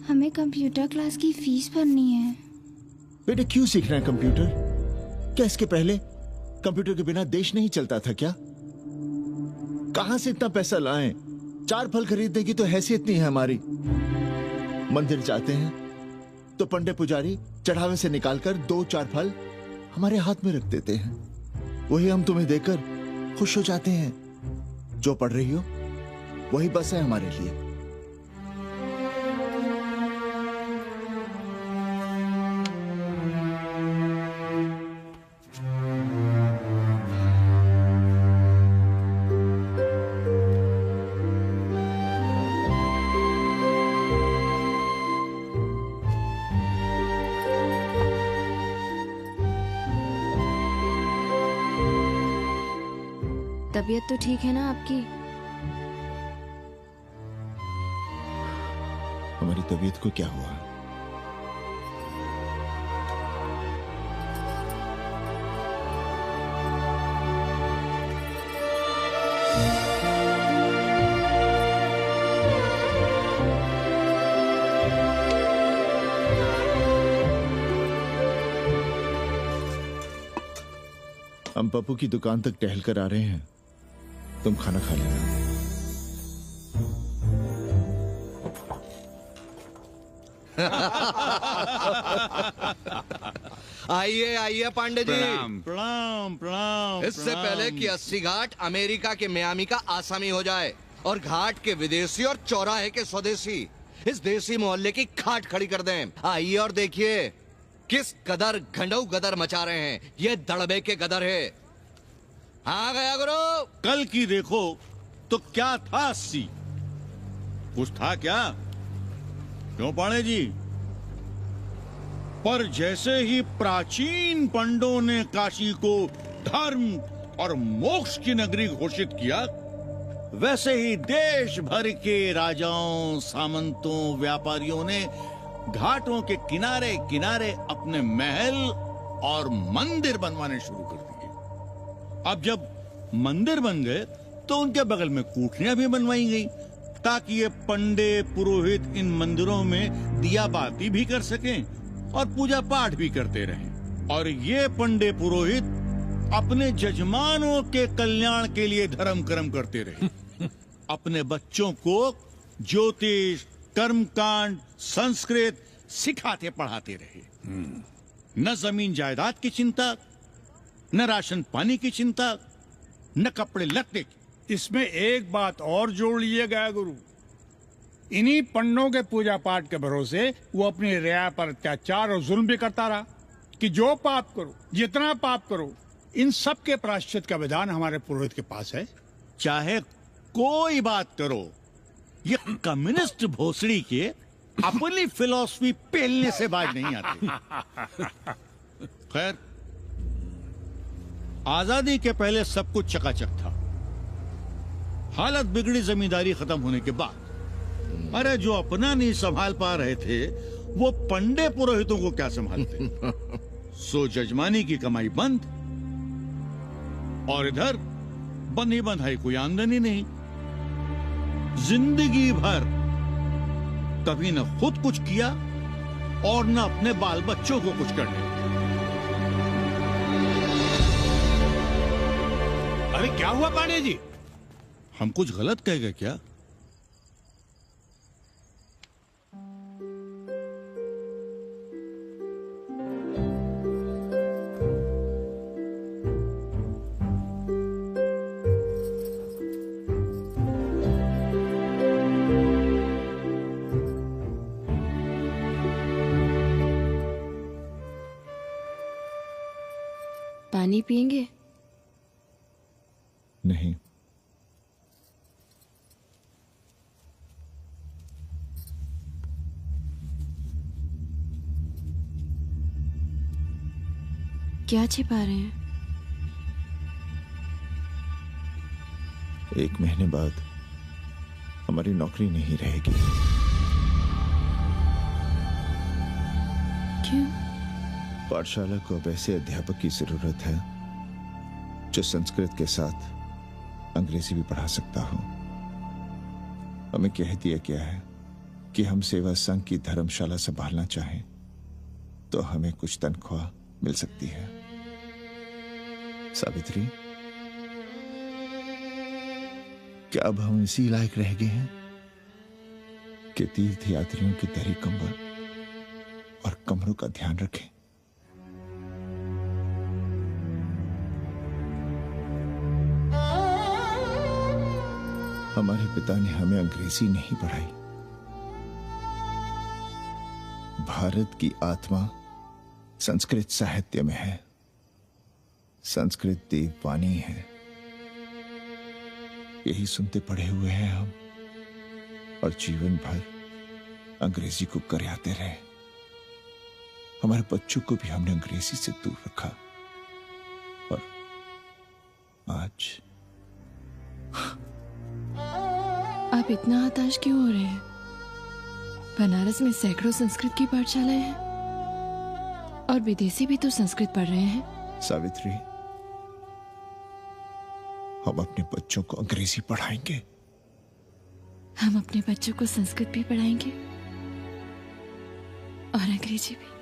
हमें कंप्यूटर क्लास की फीस भरनी है। बेटे क्यों सीखना है कंप्यूटर? क्या इसके पहले कंप्यूटर के बिना देश नहीं चलता था क्या? कहां से इतना पैसा लाएं? 4 फल खरीदने की तो हैसियत नहीं है हमारी। मंदिर जाते हैं तो पंडे पुजारी चढ़ावे से निकालकर 2-4 फल हमारे हाथ में रख देते हैं। वही हम तुम्हें देकर खुश हो जाते हैं। जो पढ़ रही हो वही बस है हमारे लिए। तबीयत तो ठीक है ना आपकी? हमारी तबीयत को क्या हुआ? हम पप्पू की दुकान तक टहल कर आ रहे हैं, तुम खाना खा लेना। आइए आइए पांडे जी। प्रणाम प्रणाम प्रणाम। इससे पहले कि 80 घाट अमेरिका के मियामी का आसामी हो जाए और घाट के विदेशी और चौराहे के स्वदेशी इस देसी मोहल्ले की खाट खड़ी कर दें। आइए और देखिए किस कदर घंडऊ गदर मचा रहे हैं। ये दड़बे के गदर है। हाँ गया गुरु। कल की देखो तो क्या था 80? कुछ था क्या? क्यों पांडे जी? पर जैसे ही प्राचीन पंडों ने काशी को धर्म और मोक्ष की नगरी घोषित किया, वैसे ही देश भर के राजाओं, सामंतों, व्यापारियों ने घाटों के किनारे किनारे अपने महल और मंदिर बनवाने शुरू कर दिए। अब जब मंदिर बन गए तो उनके बगल में कोठरियां भी बनवाई गई ताकि ये पंडे पुरोहित इन मंदिरों में दिया बाती भी कर सकें और पूजा पाठ भी करते रहें। और ये पंडे पुरोहित अपने जजमानों के कल्याण के लिए धर्म कर्म करते रहे। अपने बच्चों को ज्योतिष, कर्मकांड, संस्कृत सिखाते पढ़ाते रहे। न जमीन जायदाद की चिंता, न राशन पानी की चिंता, न कपड़े लत्ते की। इसमें एक बात और जोड़ लिए गया गुरु। इन्हीं पंडों के पूजा पाठ के भरोसे वो अपनी रिया पर अत्याचार और जुल्म भी करता रहा कि जो पाप करो, जितना पाप करो, इन सब के प्रायश्चित का विधान हमारे पुरोहित के पास है। चाहे कोई बात करो, ये कम्युनिस्ट भोसड़ी के अपनी फिलॉसफी पेलने से बाज नहीं आती। खैर, आजादी के पहले सब कुछ चकाचक था। हालत बिगड़ी जमींदारी खत्म होने के बाद। अरे जो अपना नहीं संभाल पा रहे थे वो पंडे पुरोहितों को क्या संभालते। सो जजमानी की कमाई बंद और इधर बंधी बंधाई कोई आमदनी नहीं। जिंदगी भर कभी न खुद कुछ किया और न अपने बाल बच्चों को कुछ करने। अरे क्या हुआ पांडे जी? हम कुछ गलत कह गए क्या? पानी पिएंगे? नहीं। क्या छिपा रहे हैं? 1 महीने बाद हमारी नौकरी नहीं रहेगी। क्यों? पाठशाला को अब ऐसे अध्यापक की जरूरत है जो संस्कृत के साथ अंग्रेजी भी पढ़ा सकता हो। हमें कह दिया गया है कि हम सेवा संघ की धर्मशाला संभालना चाहें तो हमें कुछ तनख्वाह मिल सकती है। सावित्री, क्या अब हम इसी लायक रह गए हैं कि तीर्थ यात्रियों की दरी कंबल और कमरों का ध्यान रखें? हमारे पिता ने हमें अंग्रेजी नहीं पढ़ाई। भारत की आत्मा संस्कृत साहित्य में है, संस्कृत देववाणी है। यही सुनते पढ़े हुए हैं हम, और जीवन भर अंग्रेजी को करियाते रहे। हमारे बच्चों को भी हमने अंग्रेजी से दूर रखा, और आज आप इतना हताश क्यों हो रहे हैं? बनारस में सैकड़ों संस्कृत की पाठशालाएं हैं और विदेशी भी तो संस्कृत पढ़ रहे हैं। सावित्री, हम अपने बच्चों को अंग्रेजी पढ़ाएंगे। हम अपने बच्चों को संस्कृत भी पढ़ाएंगे और अंग्रेजी भी।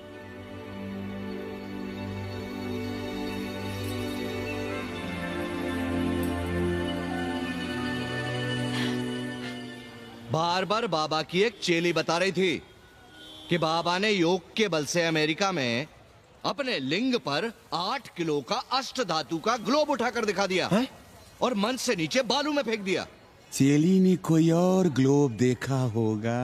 बार बार बाबा की एक चेली बता रही थी कि बाबा ने योग के बल से अमेरिका में अपने लिंग पर 8 किलो का अष्ट धातु का ग्लोब उठाकर दिखा दिया है? और मंच से नीचे बालू में फेंक दिया। चेली ने कोई और ग्लोब देखा होगा।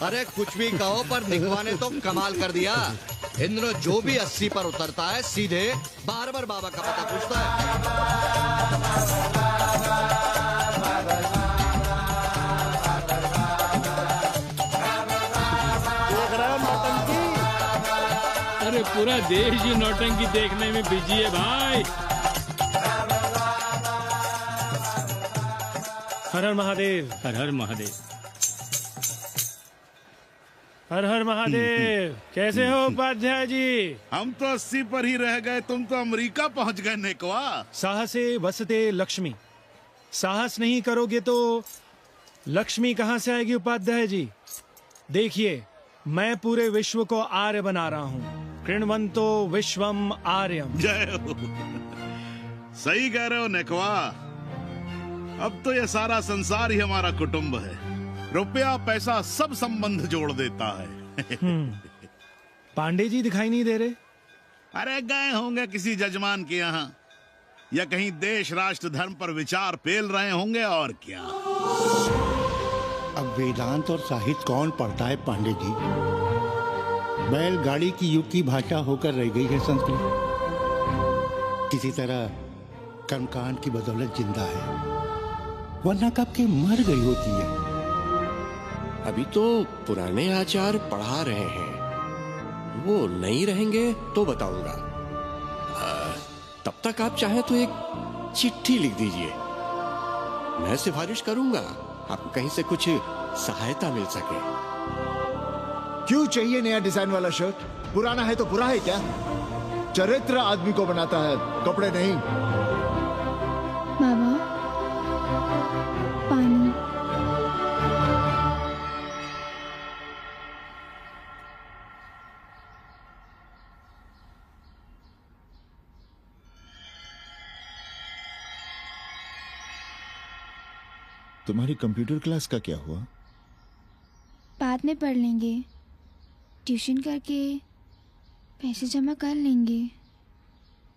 अरे कुछ भी कहो, पर निगवा ने तो कमाल कर दिया। इंद्र जो भी 80 पर उतरता है सीधे बार बार बाबा का पता पूछता है। अरे पूरा देश ही नौटंकी देखने में बिजी है भाई। हर हर महादेव। हर हर महादेव। हर हर महादेव। कैसे हो उपाध्याय जी? हम तो 80 पर ही रह गए, तुम तो अमेरिका पहुंच गए नेकवा। साहसे वसते लक्ष्मी। साहस नहीं करोगे तो लक्ष्मी कहां से आएगी उपाध्याय जी? देखिए, मैं पूरे विश्व को आर्य बना रहा हूँ। कृण्वन्तो विश्वम आर्यम। जय हो। सही कह रहे हो नेकवा। अब तो ये सारा संसार ही हमारा कुटुंब है। रुपया पैसा सब संबंध जोड़ देता है। पांडे जी दिखाई नहीं दे रहे? अरे गए होंगे किसी जजमान के यहाँ, या कहीं देश राष्ट्र धर्म पर विचार पेल रहे होंगे, और क्या। अब वेदांत और साहित्य कौन पढ़ता है पांडे जी? बैलगाड़ी की युग की भाषा होकर रह गई है संस्कृत। किसी तरह कर्मकांड की बदौलत जिंदा है, वरना कब के मर गई होती है। अभी तो पुराने आचार पढ़ा रहे हैं, वो नहीं रहेंगे तो बताऊंगा। तब तक आप चाहे तो एक चिट्ठी लिख दीजिए, मैं सिफारिश करूंगा आपको कहीं से कुछ सहायता मिल सके। क्यों चाहिए नया डिजाइन वाला शर्ट? पुराना है तो बुरा है क्या? चरित्र आदमी को बनाता है, कपड़े नहीं। बाबा, पानी। तुम्हारी कंप्यूटर क्लास का क्या हुआ? बाद में पढ़ लेंगे, ट्यूशन करके पैसे जमा कर लेंगे।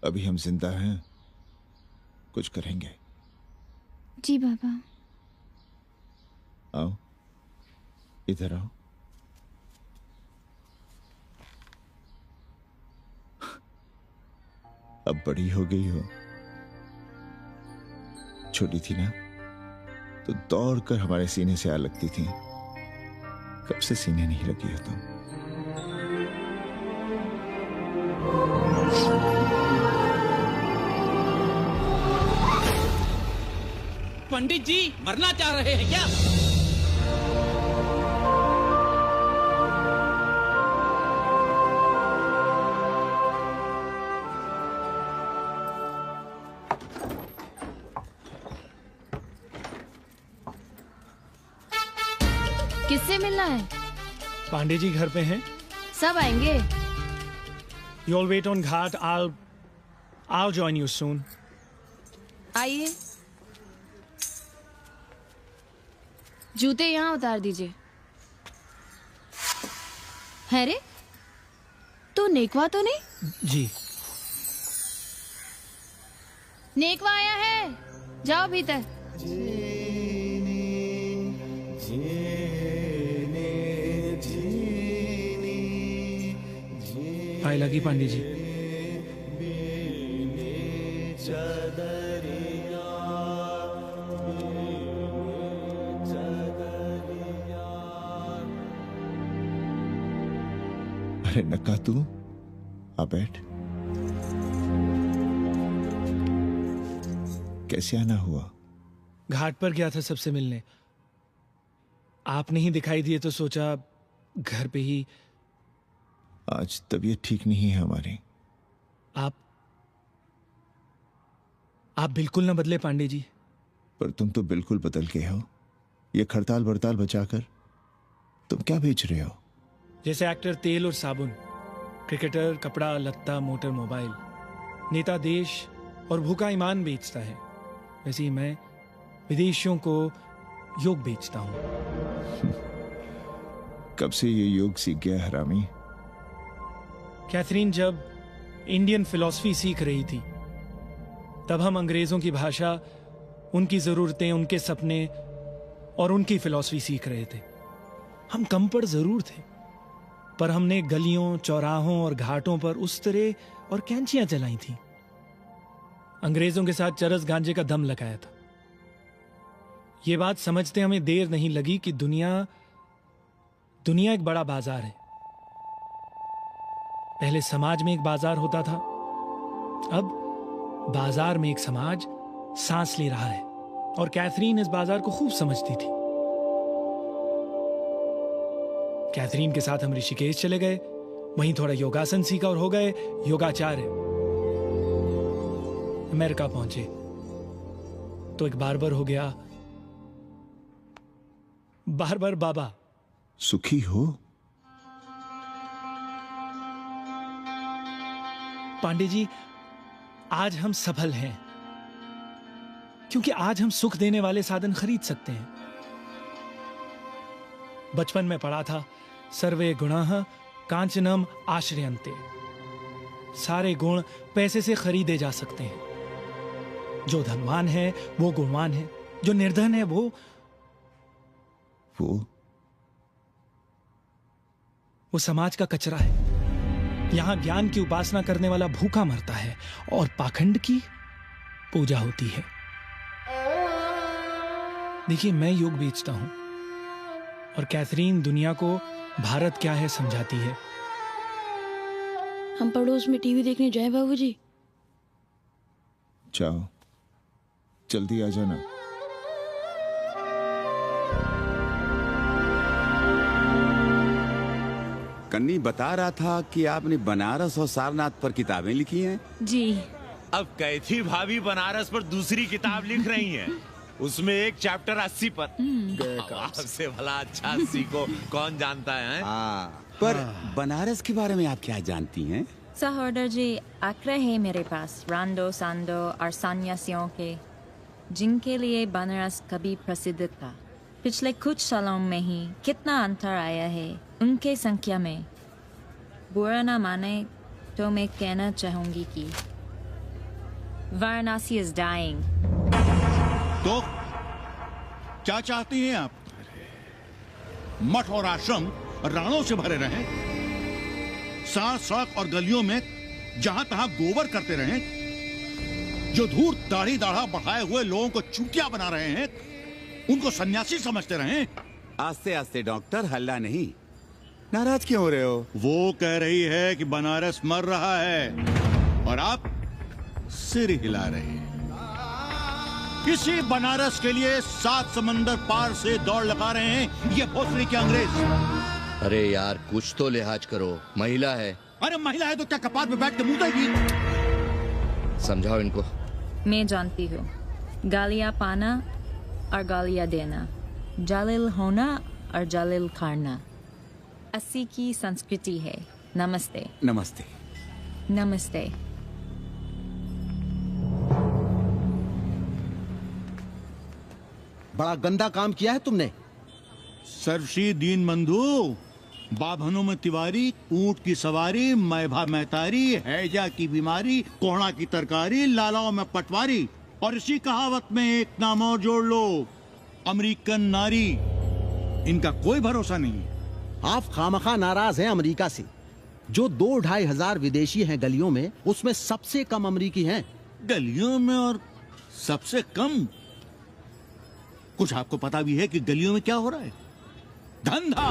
अभी हम जिंदा हैं, कुछ करेंगे। जी बाबा। आओ, इधर आओ। अब बड़ी हो गई हो, छोटी थी ना तो दौड़कर हमारे सीने से आ लगती थी। कब से सीने नहीं लगी हो तुम? पंडित जी मरना चाह रहे हैं क्या? किससे मिलना है? पांडे जी घर पे हैं। सब आएंगे। You all wait on Ghat. I'll join you soon. आइए। जूते यहाँ उतार दीजिए। है रे? तो नेकवा तो नहीं? जी। नेकवा आया है। जाओ भीतर। पाए लगी पांडे जी। अरे नक्का तू आ बैठ। कैसे आना हुआ? घाट पर गया था सबसे मिलने। आप नहीं दिखाई दिए तो सोचा घर पे ही। आज तबीयत ठीक नहीं है हमारी। आप बिल्कुल ना बदले पांडे जी। पर तुम तो बिल्कुल बदल गए हो। ये खड़ताल बड़ताल बचाकर तुम क्या बेच रहे हो? जैसे एक्टर तेल और साबुन, क्रिकेटर कपड़ा लत्ता मोटर मोबाइल, नेता देश और भूखा ईमान बेचता है, वैसे ही मैं विदेशियों को योग बेचता हूं। कब से ये योग सीख गया हरामी? कैथरीन जब इंडियन फिलॉसफी सीख रही थी तब हम अंग्रेजों की भाषा, उनकी जरूरतें, उनके सपने और उनकी फिलॉसफी सीख रहे थे। हम कम पढ़ जरूर थे, पर हमने गलियों, चौराहों और घाटों पर उस तरह और कैंचियां चलाई थी। अंग्रेजों के साथ चरस गांजे का दम लगाया था। ये बात समझते हमें देर नहीं लगी कि दुनिया एक बड़ा बाजार है। पहले समाज में एक बाजार होता था, अब बाजार में एक समाज सांस ले रहा है। और कैथरीन इस बाजार को खूब समझती थी। कैथरीन के साथ हम ऋषिकेश चले गए, वहीं थोड़ा योगासन सीखा और हो गए योगाचार्य। अमेरिका पहुंचे तो एक बार्बर हो गया, बार्बर बाबा। सुखी हो? पांडे जी, आज हम सफल हैं क्योंकि आज हम सुख देने वाले साधन खरीद सकते हैं। बचपन में पढ़ा था, सर्वे गुणाः कांचनम आश्रयन्ते। सारे गुण पैसे से खरीदे जा सकते हैं। जो धनवान है वो गुणवान है, जो निर्धन है वो समाज का कचरा है। यहां ज्ञान की उपासना करने वाला भूखा मरता है और पाखंड की पूजा होती है। देखिए, मैं योग बेचता हूं और कैथरीन दुनिया को भारत क्या है समझाती है। हम पड़ोस में टीवी देखने जाएं बाबूजी? जाओ, जल्दी आ जाना। कन्नी बता रहा था कि आपने बनारस और सारनाथ पर किताबें लिखी हैं। जी। अब कैथी भाभी बनारस पर दूसरी किताब लिख रही हैं। उसमें एक चैप्टर 80 पर। से भला अच्छा 80 को कौन जानता है? पर बनारस के बारे में आप क्या जानती हैं? सहोदर जी, आंकड़े हैं मेरे पास रांडो सांडो और सन्यासियों के, जिनके लिए बनारस कभी प्रसिद्ध था। पिछले कुछ सालों में ही कितना अंतर आया है उनके संख्या में। बुरा ना माने तो मैं कहना चाहूंगी कि वाराणसी इज डाइंग। तो क्या चाहती हैं आप? मठ और आश्रम राणों से भरे रहें, सड़क और गलियों में जहां तहां गोबर करते रहें, जो धूर्त दाढ़ी दाढ़ा बढ़ाए हुए लोगों को चूतिया बना रहे हैं उनको सन्यासी समझते रहें। आस्ते आस्ते डॉक्टर, हल्ला नहीं। नाराज क्यों हो रहे हो? वो कह रही है कि बनारस मर रहा है और आप सिर हिला रहे हैं। किसी बनारस के लिए 7 समंदर पार से दौड़ लगा रहे हैं ये भोसड़ी के अंग्रेज। अरे यार, कुछ तो लिहाज करो, महिला है। अरे महिला है तो क्या कपाट पे बैठ के मुंह देगी? समझाओ इनको। मैं जानती हूँ, गालियाँ पाना और गालियाँ देना, जालिल होना और जलील खाना 80 की संस्कृति है। नमस्ते। नमस्ते। नमस्ते। बड़ा गंदा काम किया है तुमने। सर्वश्री दीन बंधु, बाब हनुमत तिवारी, ऊंट की सवारी, मैभा मैतारी, हैजा की बीमारी, कोहड़ा की तरकारी, लालाओं में पटवारी, और इसी कहावत में एक नाम और जोड़ लो, अमेरिकन नारी। इनका कोई भरोसा नहीं। आप खामखा नाराज हैं अमेरिका से। जो 2-2.5 हजार विदेशी हैं गलियों में, उसमें सबसे कम अमेरिकी हैं। गलियों में और सबसे कम? कुछ आपको पता भी है कि गलियों में क्या हो रहा है? धंधा,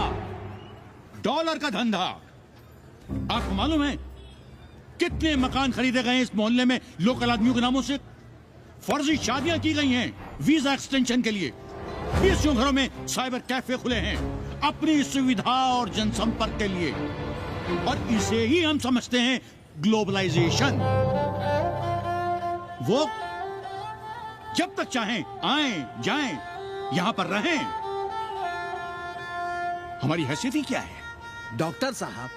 डॉलर का धंधा। आपको मालूम है कितने मकान खरीदे गए इस मोहल्ले में लोकल आदमियों के नामों से? फर्जी शादियां की गई हैं वीजा एक्सटेंशन के लिए। 20 घरों में साइबर कैफे खुले हैं अपनी सुविधा और जनसंपर्क के लिए, और इसे ही हम समझते हैं ग्लोबलाइजेशन। वो जब तक चाहें आए जाएं, यहां पर रहें। हमारी हैसियत ही क्या है? डॉक्टर साहब,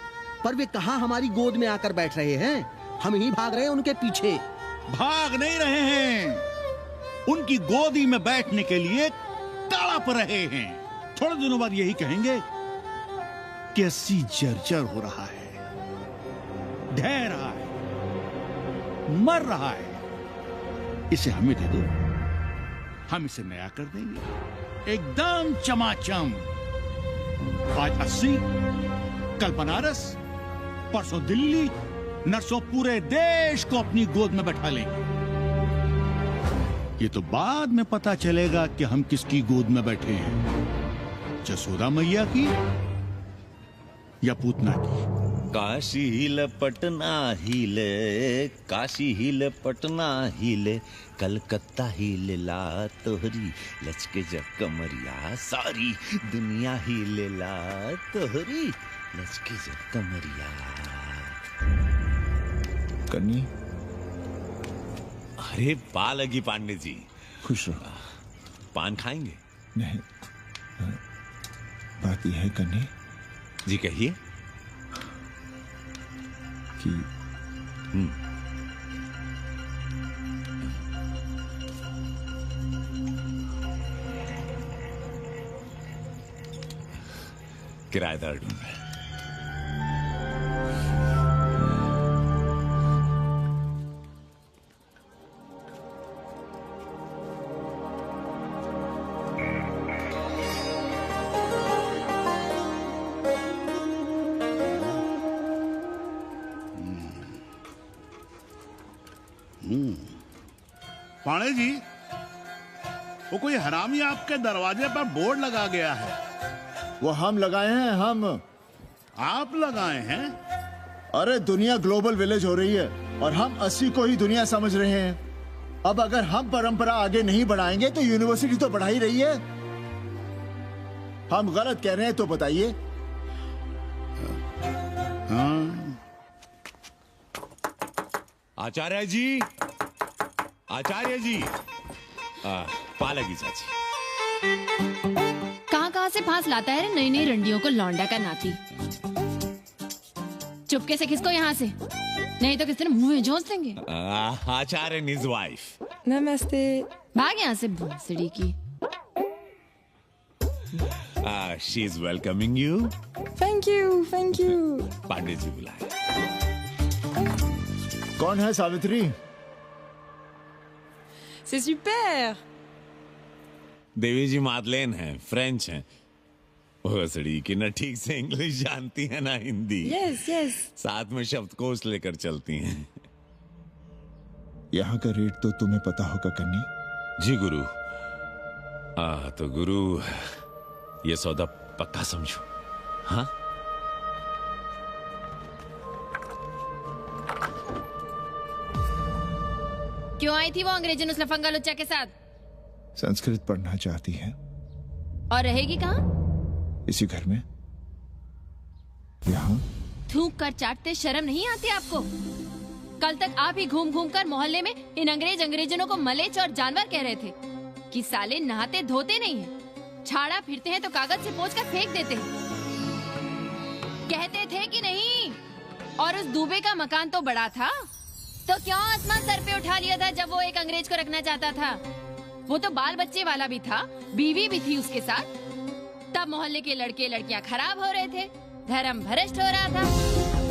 पर वे कहां हमारी गोद में आकर बैठ रहे हैं? हम ही भाग रहे हैं उनके पीछे। भाग नहीं रहे हैं, उनकी गोदी में बैठने के लिए तड़प रहे हैं। थोड़े दिनों बाद यही कहेंगे कि 80 जर्जर हो रहा है, ढह रहा है, मर रहा है। इसे हमें दे दो, हम इसे नया कर देंगे एकदम चमाचम। आज 80, कल बनारस, परसों दिल्ली, नरसों पूरे देश को अपनी गोद में बैठा लेंगे। ये तो बाद में पता चलेगा कि हम किसकी गोद में बैठे हैं, जसोदा मैया की या पूतना की। काशी हिले पटना हिले, काशी हिले पटना हिले, कलकत्ता हिले ला तोहरी लचके जब कमरिया, सारी दुनिया हिले ला तोहरी लचके जब कमरिया। कन्नी, अरे पा लगी पांडे जी। खुश रहो। पान खाएंगे? नहीं, बात यह है कन्नी जी, कहिए। कि किराएदार ढूंढ रहे हैं। पाणे जी, वो कोई हरामी आपके दरवाजे पर बोर्ड लगा गया है। वो हम लगाए हैं। हम? आप लगाए हैं? अरे दुनिया ग्लोबल विलेज हो रही है और हम 80 को ही दुनिया समझ रहे हैं। अब अगर हम परंपरा आगे नहीं बढ़ाएंगे तो यूनिवर्सिटी तो बढ़ा ही रही है। हम गलत कह रहे हैं तो बताइए। हाँ। आचार्य जी, आचार्य जी, पालगी चाची। कहाँ से फांस लाता है नई नई रंडियों को, लौंडा का नाती। चुपके से खिसको यहाँ से, नहीं तो किसी ने मुंह में झोंस देंगे। आचार्य and his wife। नमस्ते। भाग यहाँ से भोसड़ी की। She is welcoming you। Thank you, thank you. Pandey ji बुलाए। कौन है सावित्री? C'est super। देवी जी मादलेन हैं, फ्रेंच हैं। भोसड़ी की ना ठीक से इंग्लिश जानती है ना हिंदी। Yes yes. साथ में शब्दकोश लेकर चलती हैं। यहाँ का रेट तो तुम्हें पता होगा कन्नी। जी गुरु। तो गुरु, ये सौदा पक्का समझो। हाँ, क्यों आई थी वो अंग्रेजन उस लफंगा लुच्चा के साथ? संस्कृत पढ़ना चाहती है। और रहेगी कहाँ? इसी घर में, यहाँ। थूक कर चाटते शर्म नहीं आती आपको? कल तक आप ही घूम घूम कर मोहल्ले में इन अंग्रेजनों को मलेच और जानवर कह रहे थे कि साले नहाते धोते नहीं है। छाड़ा फिरते हैं तो कागज से पोंछ कर फेंक देते हैं। कहते थे कि नहीं। और उस दूबे का मकान तो बड़ा था, तो क्यों आसमान सर पे उठा लिया था जब वो एक अंग्रेज को रखना चाहता था? वो तो बाल बच्चे वाला भी था, बीवी भी थी उसके साथ। तब मोहल्ले के लड़के लड़कियां खराब हो रहे थे, धर्म भ्रष्ट हो रहा था।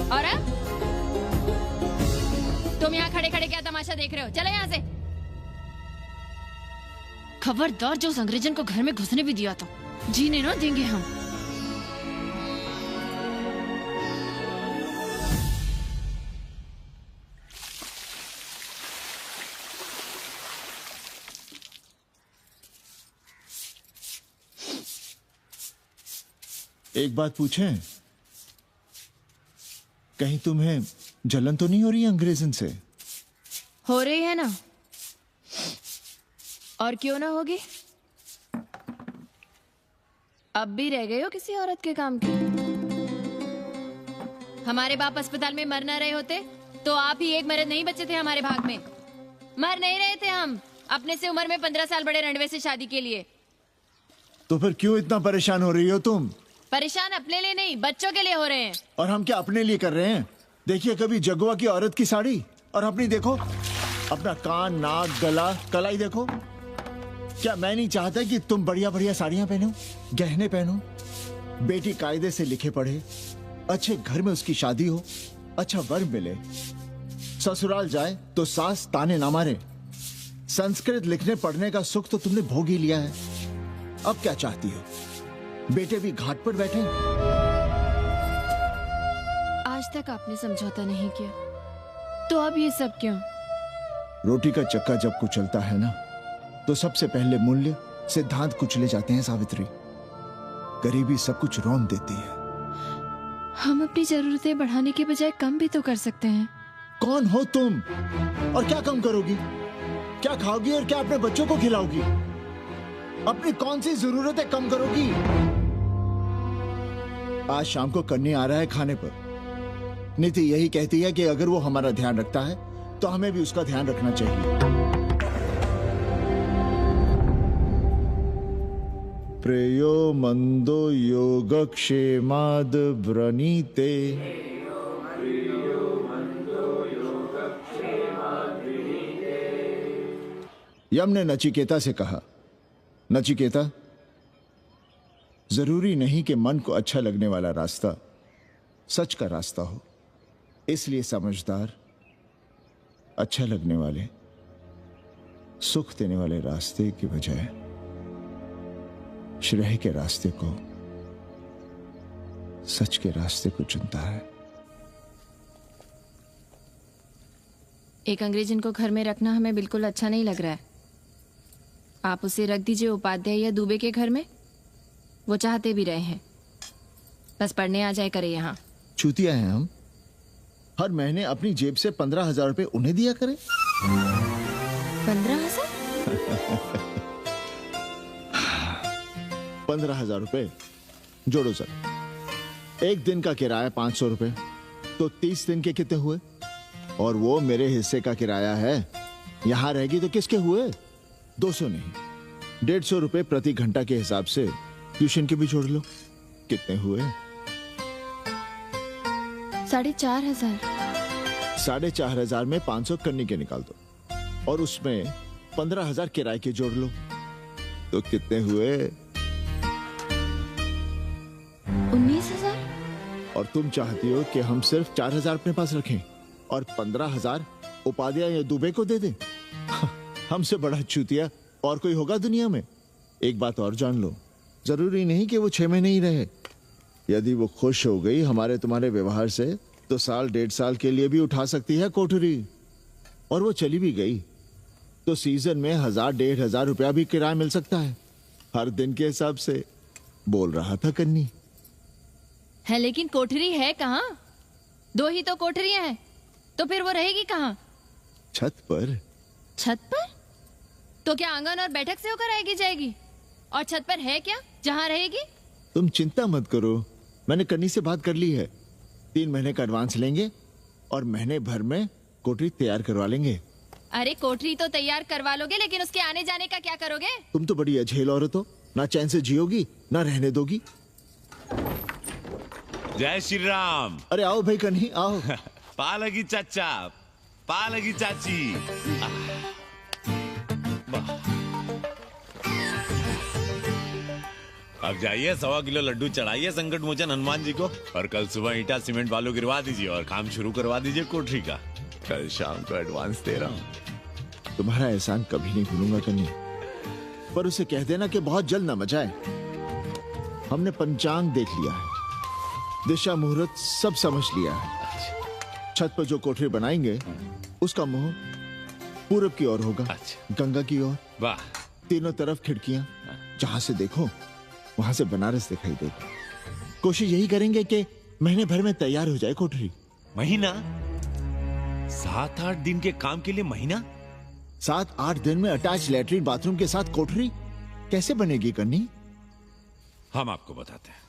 और अब तुम यहाँ खड़े खड़े क्या तमाशा देख रहे हो? चलो यहाँ से। खबरदार, जो उस अंग्रेजन को घर में घुसने भी दिया तो जीने ना देंगे हम। एक बात पूछें, कहीं तुम्हें जलन तो नहीं हो रही अंग्रेजन से? हो रही है ना, और क्यों ना होगी? अब भी रह गए हो किसी औरत के काम की? हमारे बाप अस्पताल में मर ना रहे होते तो आप ही एक मर्द नहीं बचे थे हमारे भाग में। मर नहीं रहे थे हम अपने से उम्र में 15 साल बड़े रणवे से शादी के लिए। तो फिर क्यों इतना परेशान हो रही हो तुम? परेशान अपने लिए नहीं, बच्चों के लिए हो रहे हैं। और हम क्या अपने लिए कर रहे हैं? देखिए कभी जगुआ की औरत की साड़ी और अपनी देखो, अपना कान, नाक, गला, कलाई देखो। क्या मैं नहीं चाहता कि तुम बढ़िया बढ़िया साड़ियां पहनो, गहने पहनो, बेटी कायदे से लिखे पढ़े, अच्छे घर में उसकी शादी हो, अच्छा वर मिले, ससुराल जाए तो सास ताने ना मारे। संस्कृत लिखने पढ़ने का सुख तो तुमने भोग ही लिया है, अब क्या चाहती हो? बेटे भी घाट पर बैठे। आज तक आपने समझौता नहीं किया, तो अब ये सब क्यों? रोटी का चक्का जब कुचलता है ना, तो सबसे पहले मूल्य सिद्धांत कुचले जाते हैं सावित्री। गरीबी सब कुछ रौंद देती है। हम अपनी जरूरतें बढ़ाने के बजाय कम भी तो कर सकते हैं। कौन हो तुम और क्या कम करोगी? क्या खाओगी और क्या अपने बच्चों को खिलाओगी? अपनी कौन सी जरूरतें कम करोगी? आज शाम को कन्नी आ रहा है खाने पर। नीति यही कहती है कि अगर वो हमारा ध्यान रखता है तो हमें भी उसका ध्यान रखना चाहिए। प्रेयो मंदो योगक्षेमाद व्रणीते। यम ने नचिकेता से कहा, नचिकेता, जरूरी नहीं कि मन को अच्छा लगने वाला रास्ता सच का रास्ता हो। इसलिए समझदार, अच्छा लगने वाले, सुख देने वाले रास्ते की बजाय श्रेय के रास्ते को, सच के रास्ते को चुनता है। एक अंग्रेजन को घर में रखना हमें बिल्कुल अच्छा नहीं लग रहा है। आप उसे रख दीजिए उपाध्याय या दुबे के घर में, वो चाहते भी रहे हैं। बस पढ़ने आ जाए करे यहाँ। चूतिया हैं हम, हर महीने अपनी जेब से 15,000 रुपए उन्हें दिया करें। 15,000? 15,000 रुपए जोड़ो सर। एक दिन का किराया 500 रुपए, तो 30 दिन के कितने हुए? और वो मेरे हिस्से का किराया है। यहां रहेगी तो किसके हुए? 200 नहीं, 150 रुपए प्रति घंटा के हिसाब से ट्यूशन के भी जोड़ लो। कितने हुए? 4,500। 4,500 में 500 कन्नी के निकाल दो और उसमें 15,000 किराए के जोड़ लो, तो कितने हुए? 19,000। और तुम चाहती हो कि हम सिर्फ 4,000 अपने पास रखें और 15,000 उपाध्याय या दुबे को दे दें? हमसे बड़ा चूतिया और कोई होगा दुनिया में? एक बात और जान लो, जरूरी नहीं कि वो 6 महीने ही रहे। यदि वो खुश हो गई हमारे तुम्हारे व्यवहार से, तो साल 1.5 साल के लिए भी उठा सकती है कोठरी। और वो चली भी गई तो सीजन में 1,000-1,500 रुपया भी किराया मिल सकता है, हर दिन के हिसाब से। बोल रहा था कन्नी। है लेकिन कोठरी है कहाँ? 2 ही तो कोठरियां हैं, तो फिर वो रहेगी कहाँ? छत पर। छत पर? तो क्या आंगन और बैठक से होकर आएगी जाएगी? और छत पर है क्या जहाँ रहेगी? तुम चिंता मत करो, मैंने कन्नी से बात कर ली है। 3 महीने का एडवांस लेंगे और महीने भर में कोठरी तैयार करवा लेंगे। अरे कोठरी तो तैयार करवा लोगे, लेकिन उसके आने जाने का क्या करोगे? तुम तो बड़ी अझेल औरत हो, ना चैन से जियोगी ना रहने दोगी। जय श्री राम। अरे आओ भाई कन्ही आओ। पालगी चाचा, पालगी चाची। अब जाइए 1.25 किलो लड्डू चढ़ाइए संकट मोचन हनुमान जी को, और कल सुबह ईटा सीमेंट बालू गिरवा दीजिए और काम शुरू करवा दीजिए कोठरी का। कल शाम को एडवांस दे रहा हूँ। तुम्हारा एहसान कभी नहीं भूलूंगा कन्ही, पर उसे कह देना कि बहुत जल्द न मचाए। हमने पंचांग देख लिया है, दिशा मुहूर्त सब समझ लिया है। छत पर जो कोठरी बनाएंगे उसका मुंह पूरब की ओर होगा, गंगा की ओर। वाह। तीनों तरफ खिड़कियां, जहां से देखो वहां से बनारस दिखाई देगा। कोशिश यही करेंगे कि महीने भर में तैयार हो जाए कोठरी। महीना? 7-8 दिन के काम के लिए महीना? 7-8 दिन में अटैच लैट्रिन बाथरूम के साथ कोठरी कैसे बनेगी कन्नी? हम आपको बताते हैं।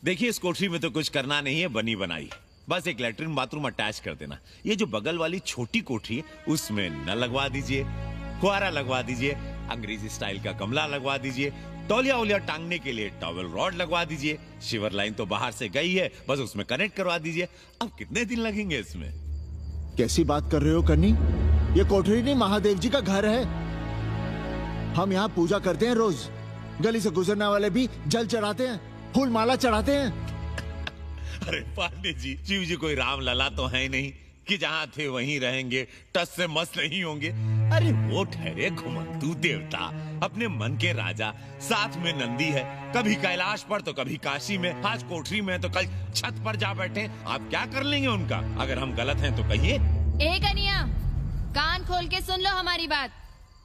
देखिए, इस कोठरी में तो कुछ करना नहीं है, बनी बनाई। बस एक लैट्रिन बाथरूम अटैच कर देना। ये जो बगल वाली छोटी कोठरी है उसमें नल लगवा दीजिए, फुहारा लगवा दीजिए, अंग्रेजी स्टाइल का गमला लगवा दीजिए, तौलिया उलिया टांगने के लिए टॉवेल रॉड लगवा दीजिए। शिवर लाइन तो बाहर से गई है, बस उसमें कनेक्ट करवा दीजिए। अब कितने दिन लगेंगे इसमें? कैसी बात कर रहे हो कन्नी? ये कोठरी नहीं, महादेव जी का घर है। हम यहाँ पूजा करते हैं रोज। गली से गुजरने वाले भी जल चढ़ाते हैं, फूल माला चढ़ाते हैं। अरे पांडे जी, शिव जी कोई राम लला तो है नहीं कि जहाँ थे वहीं रहेंगे, टस से मस नहीं होंगे। अरे वो ठहरे घुमंतू देवता, अपने मन के राजा, साथ में नंदी है। कभी कैलाश पर तो कभी काशी में, आज कोठरी में तो कल छत पर जा बैठे। आप क्या कर लेंगे उनका? अगर हम गलत हैं तो कहिए। ए कन्या, कान खोल के सुन लो हमारी बात।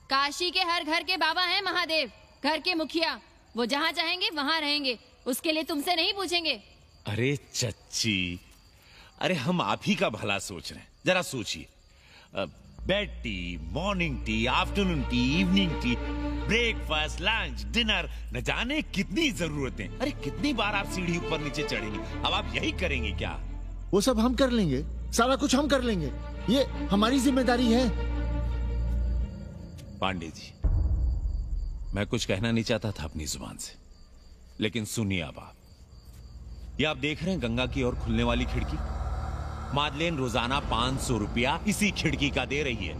काशी के हर घर के बाबा हैं महादेव, घर के मुखिया। वो जहाँ चाहेंगे वहाँ रहेंगे, उसके लिए तुमसे नहीं पूछेंगे। अरे चच्ची, अरे हम आप ही का भला सोच रहे हैं। जरा सोचिए, bed tea, morning tea, afternoon T, evening tea, breakfast, lunch, dinner, न जाने कितनी जरूरतें। अरे कितनी बार आप सीढ़ी ऊपर नीचे चढ़ेंगे। अब आप यही करेंगे क्या? वो सब हम कर लेंगे, सारा कुछ हम कर लेंगे, ये हमारी जिम्मेदारी है। पांडे जी, मैं कुछ कहना नहीं चाहता था अपनी जुबान से, लेकिन सुनिए अब आप। ये आप देख रहे हैं गंगा की ओर खुलने वाली खिड़की? मादलेन रोजाना 500 रुपया इसी खिड़की का दे रही है,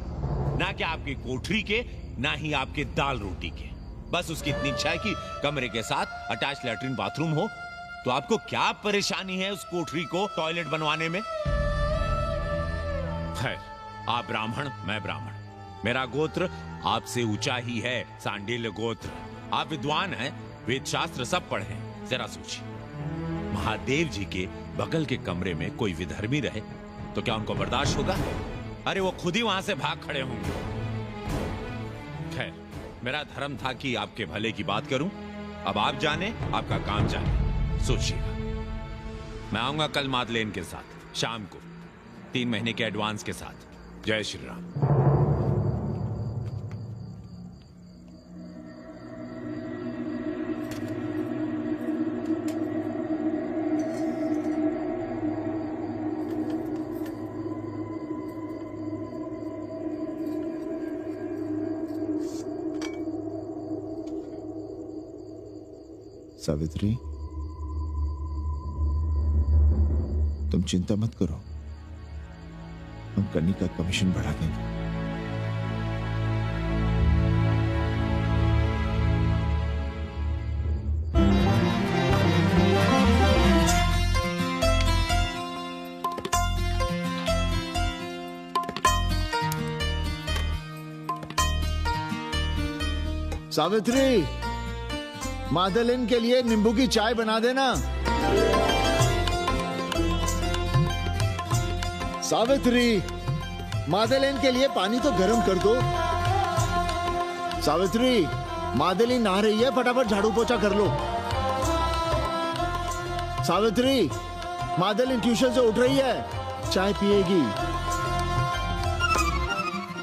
ना कि आपकी कोठरी के, ना ही आपके दाल रोटी के। बस उसकी इतनी इच्छा है कि कमरे के साथ अटैच लैट्रिन बाथरूम हो। तो आपको क्या परेशानी है उस कोठरी को टॉयलेट बनवाने में? खैर, आप ब्राह्मण, मैं ब्राह्मण, मेरा गोत्र आपसे ऊंचा ही है, सांडिल्य गोत्र। आप विद्वान हैं, वेद शास्त्र सब पढ़े हैं। जरा सोचिए, महादेव जी के बगल के कमरे में कोई विधर्मी रहे तो क्या उनको बर्दाश्त होगा? अरे वो खुद ही वहां से भाग खड़े होंगे। खैर, मेरा धर्म था कि आपके भले की बात करूं। अब आप जाने, आपका काम जाने। सोचिएगा, मैं आऊंगा कल मादलेन के साथ शाम को, 3 महीने के एडवांस के साथ। जय श्री राम। सावित्री, तुम चिंता मत करो, हम कन्नी का कमीशन बढ़ा देंगे। सावित्री, मादलिन के लिए नींबू की चाय बना देना। सावित्री, मादलिन के लिए पानी तो गर्म कर दो। सावित्री, मादलिन नहा रही है, फटाफट झाड़ू पोछा कर लो। सावित्री, मादलिन ट्यूशन से उठ रही है, चाय पिएगी।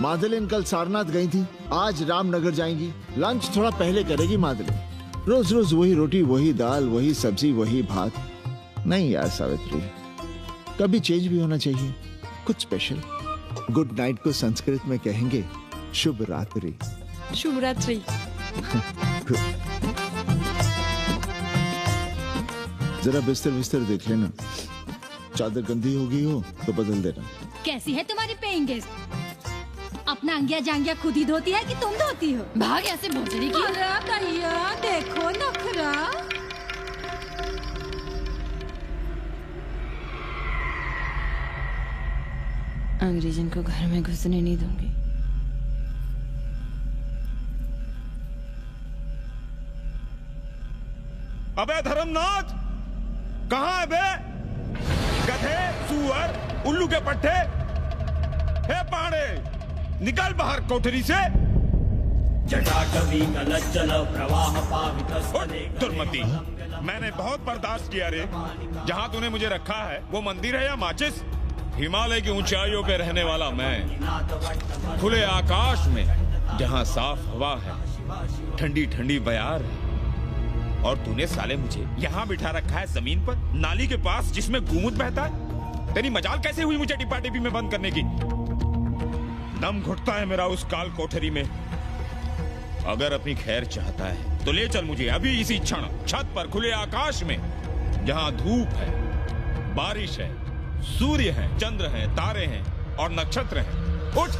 मादलिन कल सारनाथ गई थी, आज रामनगर जाएंगी। लंच थोड़ा पहले करेगी मादलिन। रोज रोज वही रोटी, वही दाल, वही सब्जी, वही भात। नहीं यार सावित्री, कभी चेंज भी होना चाहिए, कुछ स्पेशल। गुड नाइट को संस्कृत में कहेंगे शुभ रात्रि। शुभ रात्रि। जरा बिस्तर बिस्तर देख लेना, चादर गंदी हो गई हो तो बदल देना। कैसी है तुम्हारी पेइंग गेस्ट? अपना अंगिया जांगिया खुद ही धोती है कि तुम धोती हो? भाग ऐसे भोसड़ी की। अरे भैया देखो नखरा। अंग्रेजन को घर में घुसने नहीं दूंगी। अबे धर्मनाथ, कहाँ है बे? गधे, सुअर, उल्लू के पट्टे। हे पाड़े, निकल बाहर कोठरी से। दुर्मति, मैंने बहुत बर्दाश्त किया रे। जहाँ तूने मुझे रखा है वो मंदिर है या माचिस? हिमालय की ऊंचाइयों पे रहने वाला मैं, खुले आकाश में जहाँ साफ हवा है, ठंडी ठंडी बयार है, और तूने साले मुझे यहाँ बिठा रखा है जमीन पर, नाली के पास जिसमें गूमूत बहता है। तेरी मजाल कैसे हुई मुझे टिपा टिपी में बंद करने की? दम घुटता है मेरा उस काल कोठरी में। अगर अपनी खैर चाहता है तो ले चल मुझे अभी इसी क्षण छत पर खुले आकाश में, जहाँ धूप है, बारिश है, सूर्य है, चंद्र है, तारे हैं और नक्षत्र हैं। उठ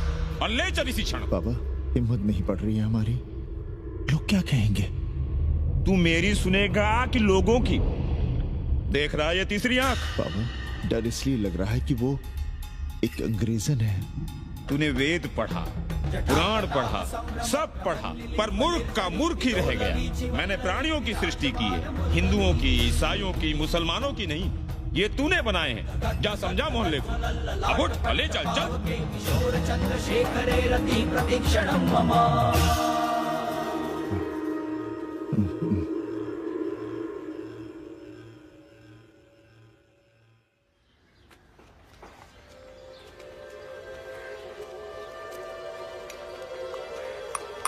और ले चल इसी क्षण। बाबा, हिम्मत नहीं पड़ रही है हमारी। लोग क्या कहेंगे? तू मेरी सुनेगा कि लोगों की? देख रहा है ये तीसरी आंख? बाबा, डर इसलिए लग रहा है कि वो एक अंग्रेजन है। तूने वेद पढ़ा, पुराण पढ़ा, सब पढ़ा, पर मूर्ख का मूर्ख ही रह गया। मैंने प्राणियों की सृष्टि की है, हिंदुओं की, ईसाइयों की, मुसलमानों की नहीं। ये तूने बनाए हैं। जा समझा मोहल्ले को। अब उठ, ले चल चल।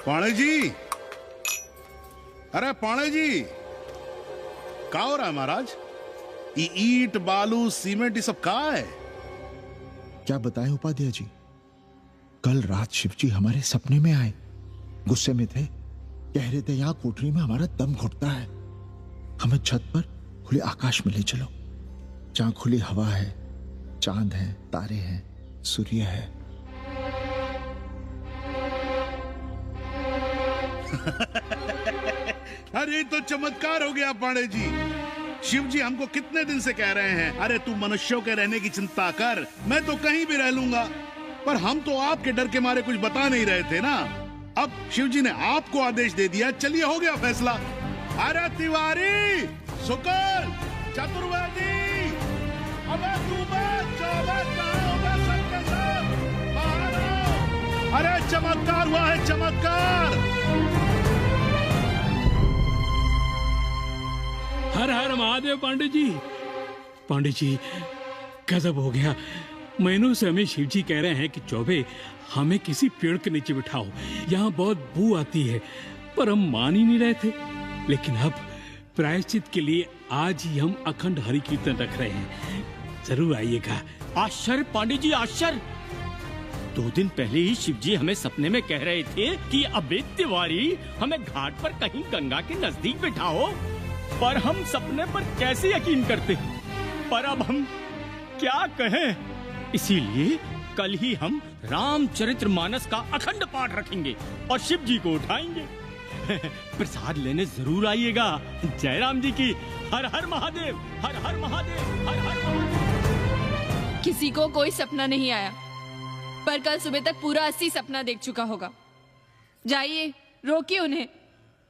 पाणे जी, अरे पाणे जी, क्या हो रहा है महाराज? ये ईंट, बालू, सीमेंट, ये सब कहाँ है? क्या बताएं उपाध्याय जी, कल रात शिवजी हमारे सपने में आए। गुस्से में थे, कह रहे थे यहाँ कोठरी में हमारा दम घुटता है, हमें छत पर खुले आकाश में ले चलो, जहाँ खुली हवा है, चांद है, तारे हैं, सूर्य है। अरे तो चमत्कार हो गया पांडे जी। शिव जी हमको कितने दिन से कह रहे हैं, अरे तू मनुष्यों के रहने की चिंता कर, मैं तो कहीं भी रह लूंगा। पर हम तो आपके डर के मारे कुछ बता नहीं रहे थे ना। अब शिव जी ने आपको आदेश दे दिया, चलिए हो गया फैसला। अरे तिवारी, शुक्ल, चतुर्वेदी, अबे तू बच, सबके सब बाहर आओ। अरे चमत्कार हुआ है, चमत्कार। हर हर महादेव पांडे जी। पांडे जी, गजब हो गया। महीनों से हमें शिवजी कह रहे हैं कि चौबे हमें किसी पेड़ के नीचे बिठाओ, यहाँ बहुत बू आती है, पर हम मान ही नहीं रहे थे। लेकिन अब प्रायश्चित के लिए आज ही हम अखंड हरि कीर्तन रख रहे हैं, जरूर आइएगा। आश्चर्य पांडे जी, आश्चर्य। 2 दिन पहले ही शिवजी हमें सपने में कह रहे थे कि अबे तिवारी, हमें घाट पर कहीं गंगा के नजदीक बिठाओ, पर हम सपने पर कैसे यकीन करते? पर अब हम क्या कहें? इसीलिए कल ही हम रामचरितमानस का अखंड पाठ रखेंगे और शिव जी को उठाएंगे। प्रसाद लेने जरूर आइएगा। जय राम जी की। हर हर महादेव, हर हर महादेव, हर हर महादेव। किसी को कोई सपना नहीं आया, पर कल सुबह तक पूरा 80 सपना देख चुका होगा। जाइए, रोकिए उन्हें,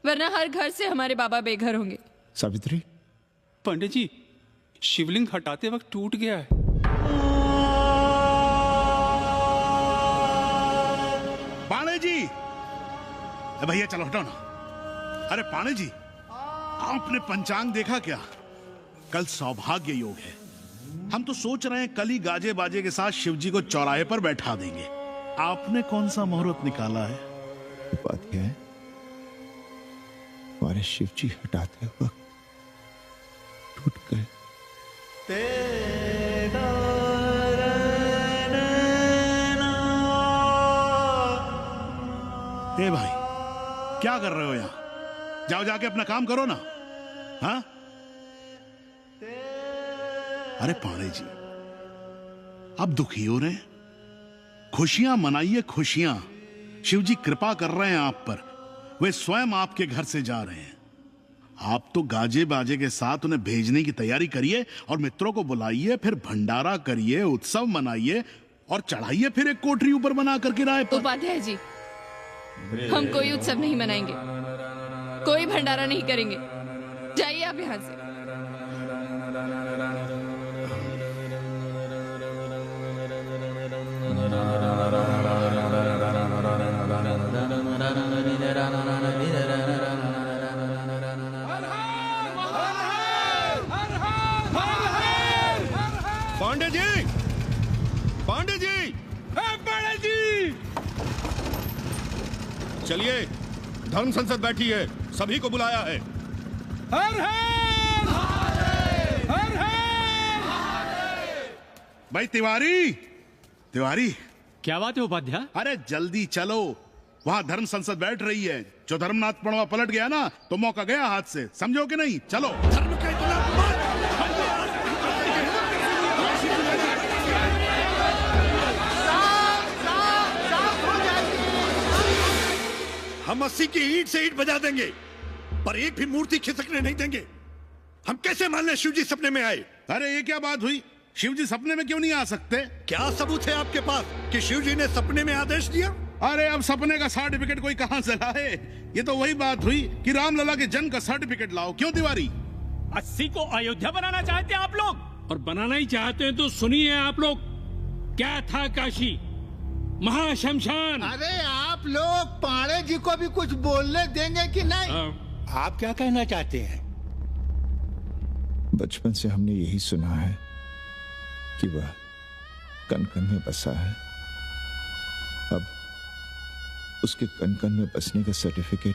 वरना हर घर से हमारे बाबा बेघर होंगे। सावित्री, पंडित जी, शिवलिंग हटाते वक्त टूट गया है। पाणे जी, भैया चलो हटो ना। अरे पाणे जी, आपने पंचांग देखा क्या? कल सौभाग्य योग है। हम तो सोच रहे हैं कल ही गाजे बाजे के साथ शिवजी को चौराहे पर बैठा देंगे। आपने कौन सा मुहूर्त निकाला है? उपाध्याय, हमारे शिवजी हटाते वक्त टूट गए। अरे भाई, क्या कर रहे हो यहाँ? जाओ जाके अपना काम करो ना। हाँ? अरे पांडे जी, अब दुखी हो रहे हैं? खुशियां मनाइए, खुशियां। शिव जी कृपा कर रहे हैं आप पर। वे स्वयं आपके घर से जा रहे हैं। आप तो गाजे बाजे के साथ उन्हें भेजने की तैयारी करिए और मित्रों को बुलाइए, फिर भंडारा करिए, उत्सव मनाइए और चढ़ाइए फिर एक कोठरी ऊपर बना कर किराए पर। उपाध्याय जी, हम कोई उत्सव नहीं मनाएंगे, कोई भंडारा नहीं करेंगे। जाइए आप यहाँ से। पांडे जी, पांडे जी, पांडे जी, चलिए, धर्म संसद बैठी है, सभी को बुलाया है। हर हर हर हर। भाई तिवारी, तिवारी, क्या बात है उपाध्याय? अरे जल्दी चलो, वहां धर्म संसद बैठ रही है। जो धर्मनाथ पड़वा पलट गया ना तो मौका गया हाथ से, समझो कि नहीं? चलो। धर्म का हम 80 की ईंट से ईंट बजा देंगे, पर एक भी मूर्ति खिसकने नहीं देंगे। हम कैसे मान लें शिव जी सपने में आए? अरे ये क्या बात हुई? शिव जी सपने में क्यों नहीं आ सकते? क्या सबूत है आपके पास कि शिव जी ने सपने में आदेश दिया? अरे अब सपने का सर्टिफिकेट कोई कहां से लाए? ये तो वही बात हुई कि रामलला के जन्म का सर्टिफिकेट लाओ। क्यों तिवारी? 80 को अयोध्या बनाना चाहते हैं आप लोग? और बनाना ही चाहते हैं तो सुनिए आप लोग, क्या था काशी महाशमशान। अरे आप लोग पांडे जी को भी कुछ बोलने देंगे कि नहीं? आप क्या कहना चाहते हैं? बचपन से हमने यही सुना है कि वह कन कन में बसा है। अब उसके कन कन में बसने का सर्टिफिकेट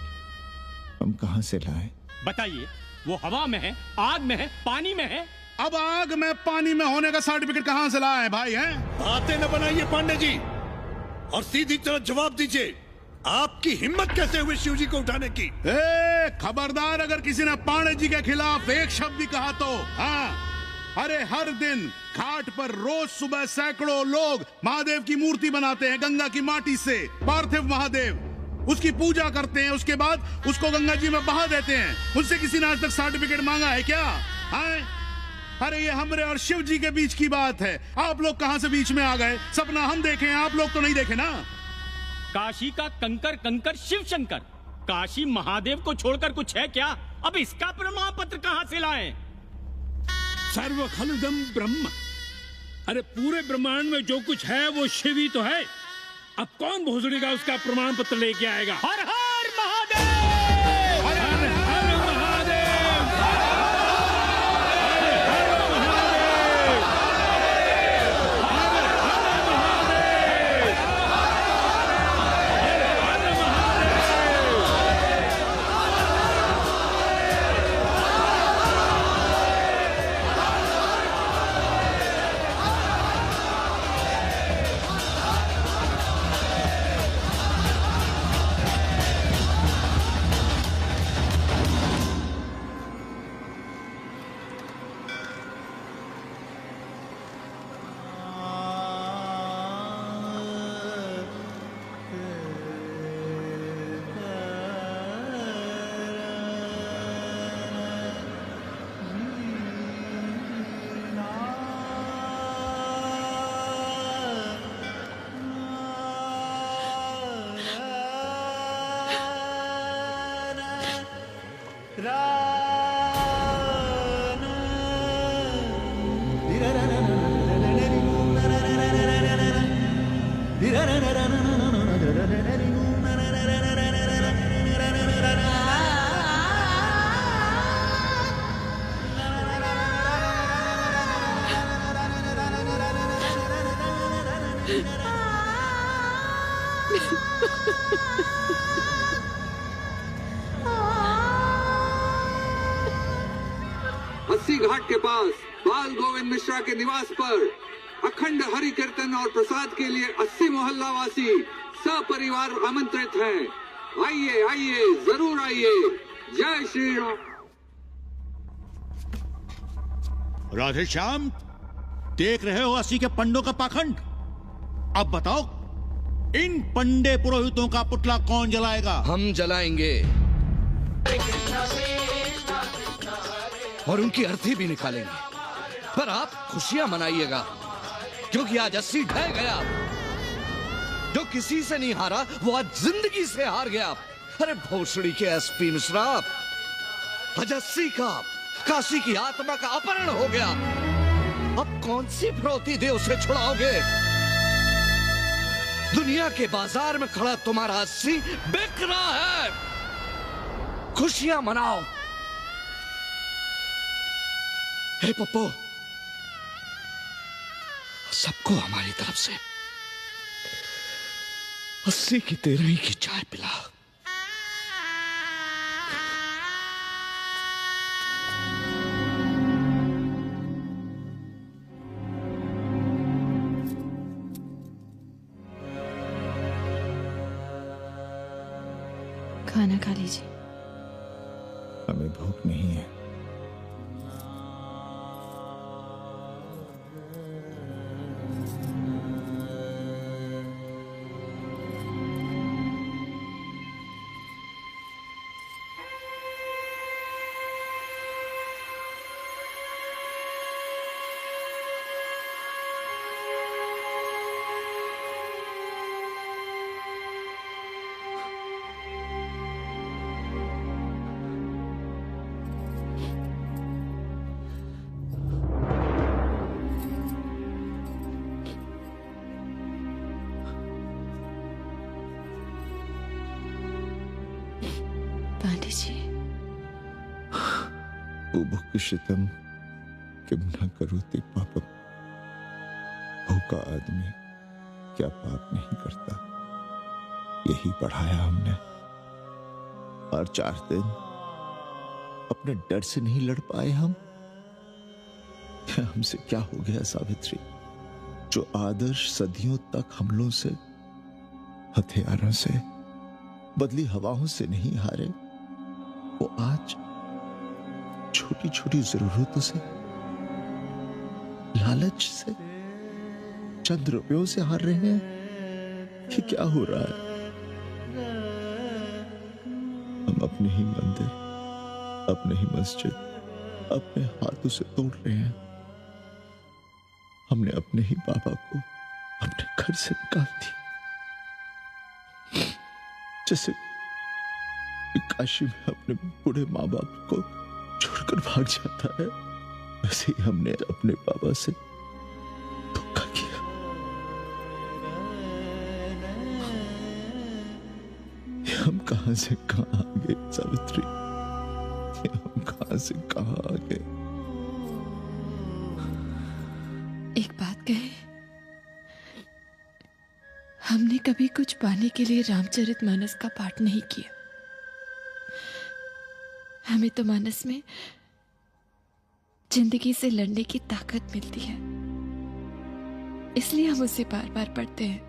हम कहां से लाएं? बताइए, वो हवा में है, आग में है, पानी में है? अब आग में पानी में होने का सर्टिफिकेट कहां से लाए भाई? हैं? बातें न बनाइए पांडे जी, और सीधी तरह जवाब दीजिए, आपकी हिम्मत कैसे हुई शिव जी को उठाने की? खबरदार अगर किसी ने पांडे जी के खिलाफ एक शब्द भी कहा तो। हाँ, अरे हर दिन घाट पर रोज सुबह सैकड़ों लोग महादेव की मूर्ति बनाते हैं गंगा की माटी से, पार्थिव महादेव। उसकी पूजा करते हैं, उसके बाद उसको गंगा जी में बहा देते हैं। उनसे किसी ने आज तक सर्टिफिकेट मांगा है क्या? हाँ? अरे ये हमरे और शिव जी के बीच की बात है। आप लोग कहां से बीच में आ गए? सपना हम देखे हैं, आप लोग तो नहीं देखे ना। काशी का कंकर कंकर शिव शंकर, काशी महादेव को छोड़कर कुछ है क्या? अब इसका प्रमाण पत्र कहां से लाएं? सर्व खलुदम ब्रह्म। अरे पूरे ब्रह्मांड में जो कुछ है वो शिव ही तो है। अब कौन भोसड़ी का उसका प्रमाण पत्र लेके आएगा? हर हर महादेव, हर हर महादेव, अस्सी घाट के पास बाल गोविंद मिश्रा के निवास पर अखंड हरि कीर्तन और प्रसाद के लिए 80 मोहल्ला वासी सपरिवार आमंत्रित हैं। आइए आइए, जरूर आइए। जय श्री राम। राधे श्याम, देख रहे हो 80 के पंडों का पाखंड। अब बताओ, इन पंडे पुरोहितों का पुतला कौन जलाएगा? हम जलाएंगे और उनकी अर्थी भी निकालेंगे। पर आप खुशियां मनाइएगा, क्योंकि आज 80 ढह गया। जो किसी से नहीं हारा, वो आज जिंदगी से हार गया। अरे भोसड़ी के एसपी मिश्रा, आज 80 का काशी की आत्मा का अपहरण हो गया। अब कौन सी फिरौती दे उसे छुड़ाओगे? दुनिया के बाजार में खड़ा तुम्हारा 80 बिक रहा है। खुशियां मनाओ। हे पप्पू, सबको हमारी तरफ से 80 की 13 की चाय पिला। खाना खा लीजिए। हमें भूख नहीं है। पांडे जी, बुभुक्षितम किम न करोति पापम। भूखा आदमी क्या पाप नहीं करता, यही पढ़ाया हमने। और 4 दिन अपने डर से नहीं लड़ पाए हम। हमसे क्या हो गया सावित्री? जो आदर्श सदियों तक हमलों से, हथियारों से, बदली हवाओं से नहीं हारे, वो आज छोटी छोटी जरूरतों से, लालच से, चंद रुपयों से हार रहे हैं। ये क्या हो रहा है? हम अपने ही मंदिर, अपने ही मस्जिद अपने हाथों से तोड़ रहे हैं। हमने अपने ही बाबा को अपने घर से निकाल दिया। जैसे काशी में अपने बूढ़े माँ बाप को छोड़कर भाग जाता है, वैसे ही हमने अपने बाबा से धोखा किया। ये हम कहां से कहां आ गए सावित्री? ये हम कहां से कहां आ गए? एक बात कहे, हमने कभी कुछ पाने के लिए रामचरितमानस का पाठ नहीं किया। हमें तो मानस में जिंदगी से लड़ने की ताकत मिलती है, इसलिए हम उसे बार बार पढ़ते हैं।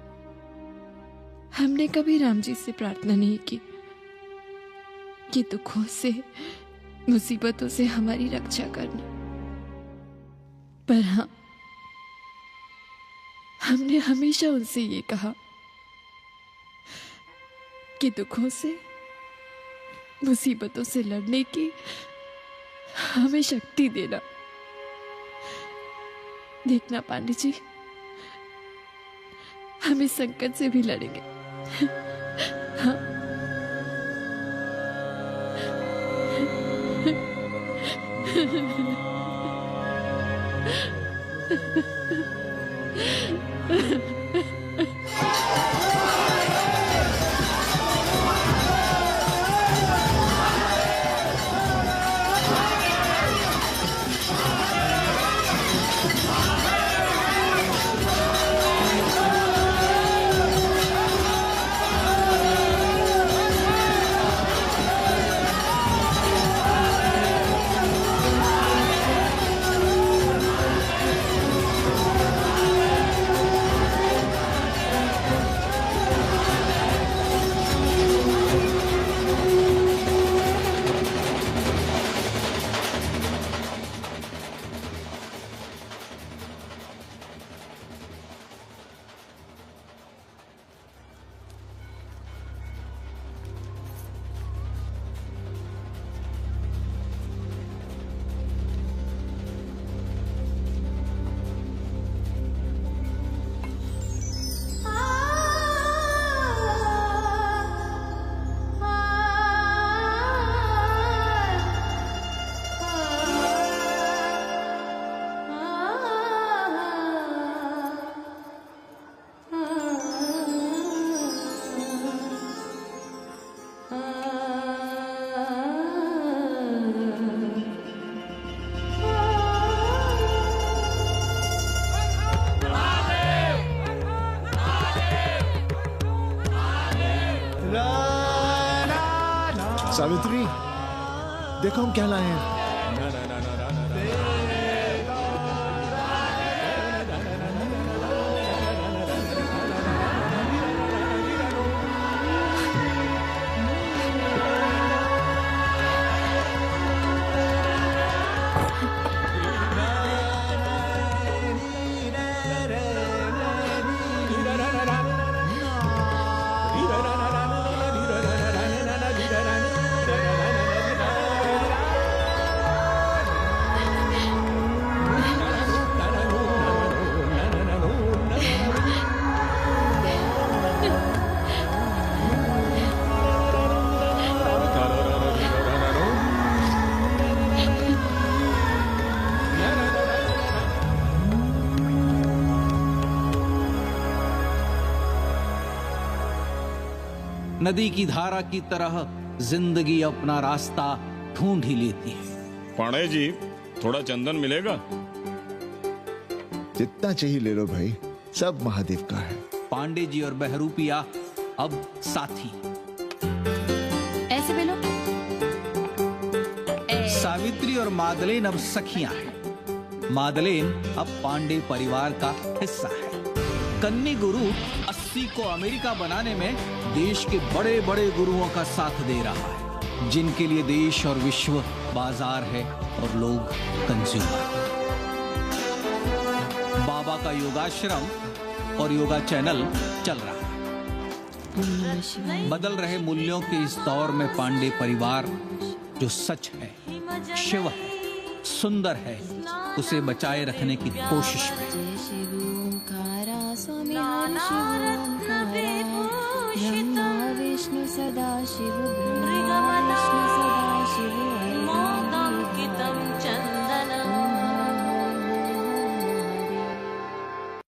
हमने कभी राम जी से प्रार्थना नहीं की कि दुखों से, मुसीबतों से हमारी रक्षा करना। पर हाँ, हमने हमेशा उनसे ये कहा कि दुखों से, मुसीबतों से लड़ने की हमें शक्ति देना। देखना पांडे जी, हम इस संकट से भी लड़ेंगे। हाँ। सावित्री, देखो हम क्या लाए हैं। नदी की धारा की तरह जिंदगी अपना रास्ता ढूंढ ही लेती है। पांडे जी, थोड़ा चंदन मिलेगा? जितना चाहिए ले लो भाई, सब महादेव का है। पांडे जी और बहरूपिया अब साथी। ऐसे बेलो। सावित्री और मादलेन अब सखियां हैं। मादलेन अब पांडे परिवार का हिस्सा है। कन्नी गुरु 80 को अमेरिका बनाने में देश के बड़े बड़े गुरुओं का साथ दे रहा है, जिनके लिए देश और विश्व बाजार है और लोग कंज्यूमर। बाबा का योगाश्रम और योगा चैनल चल रहा है। बदल रहे मूल्यों के इस दौर में पांडे परिवार जो सच है, शिव है, सुंदर है, उसे बचाए रखने की कोशिश में। ब्रह्मा विष्णु सदा शिव, ब्रह्मा विष्णु सदा शिव।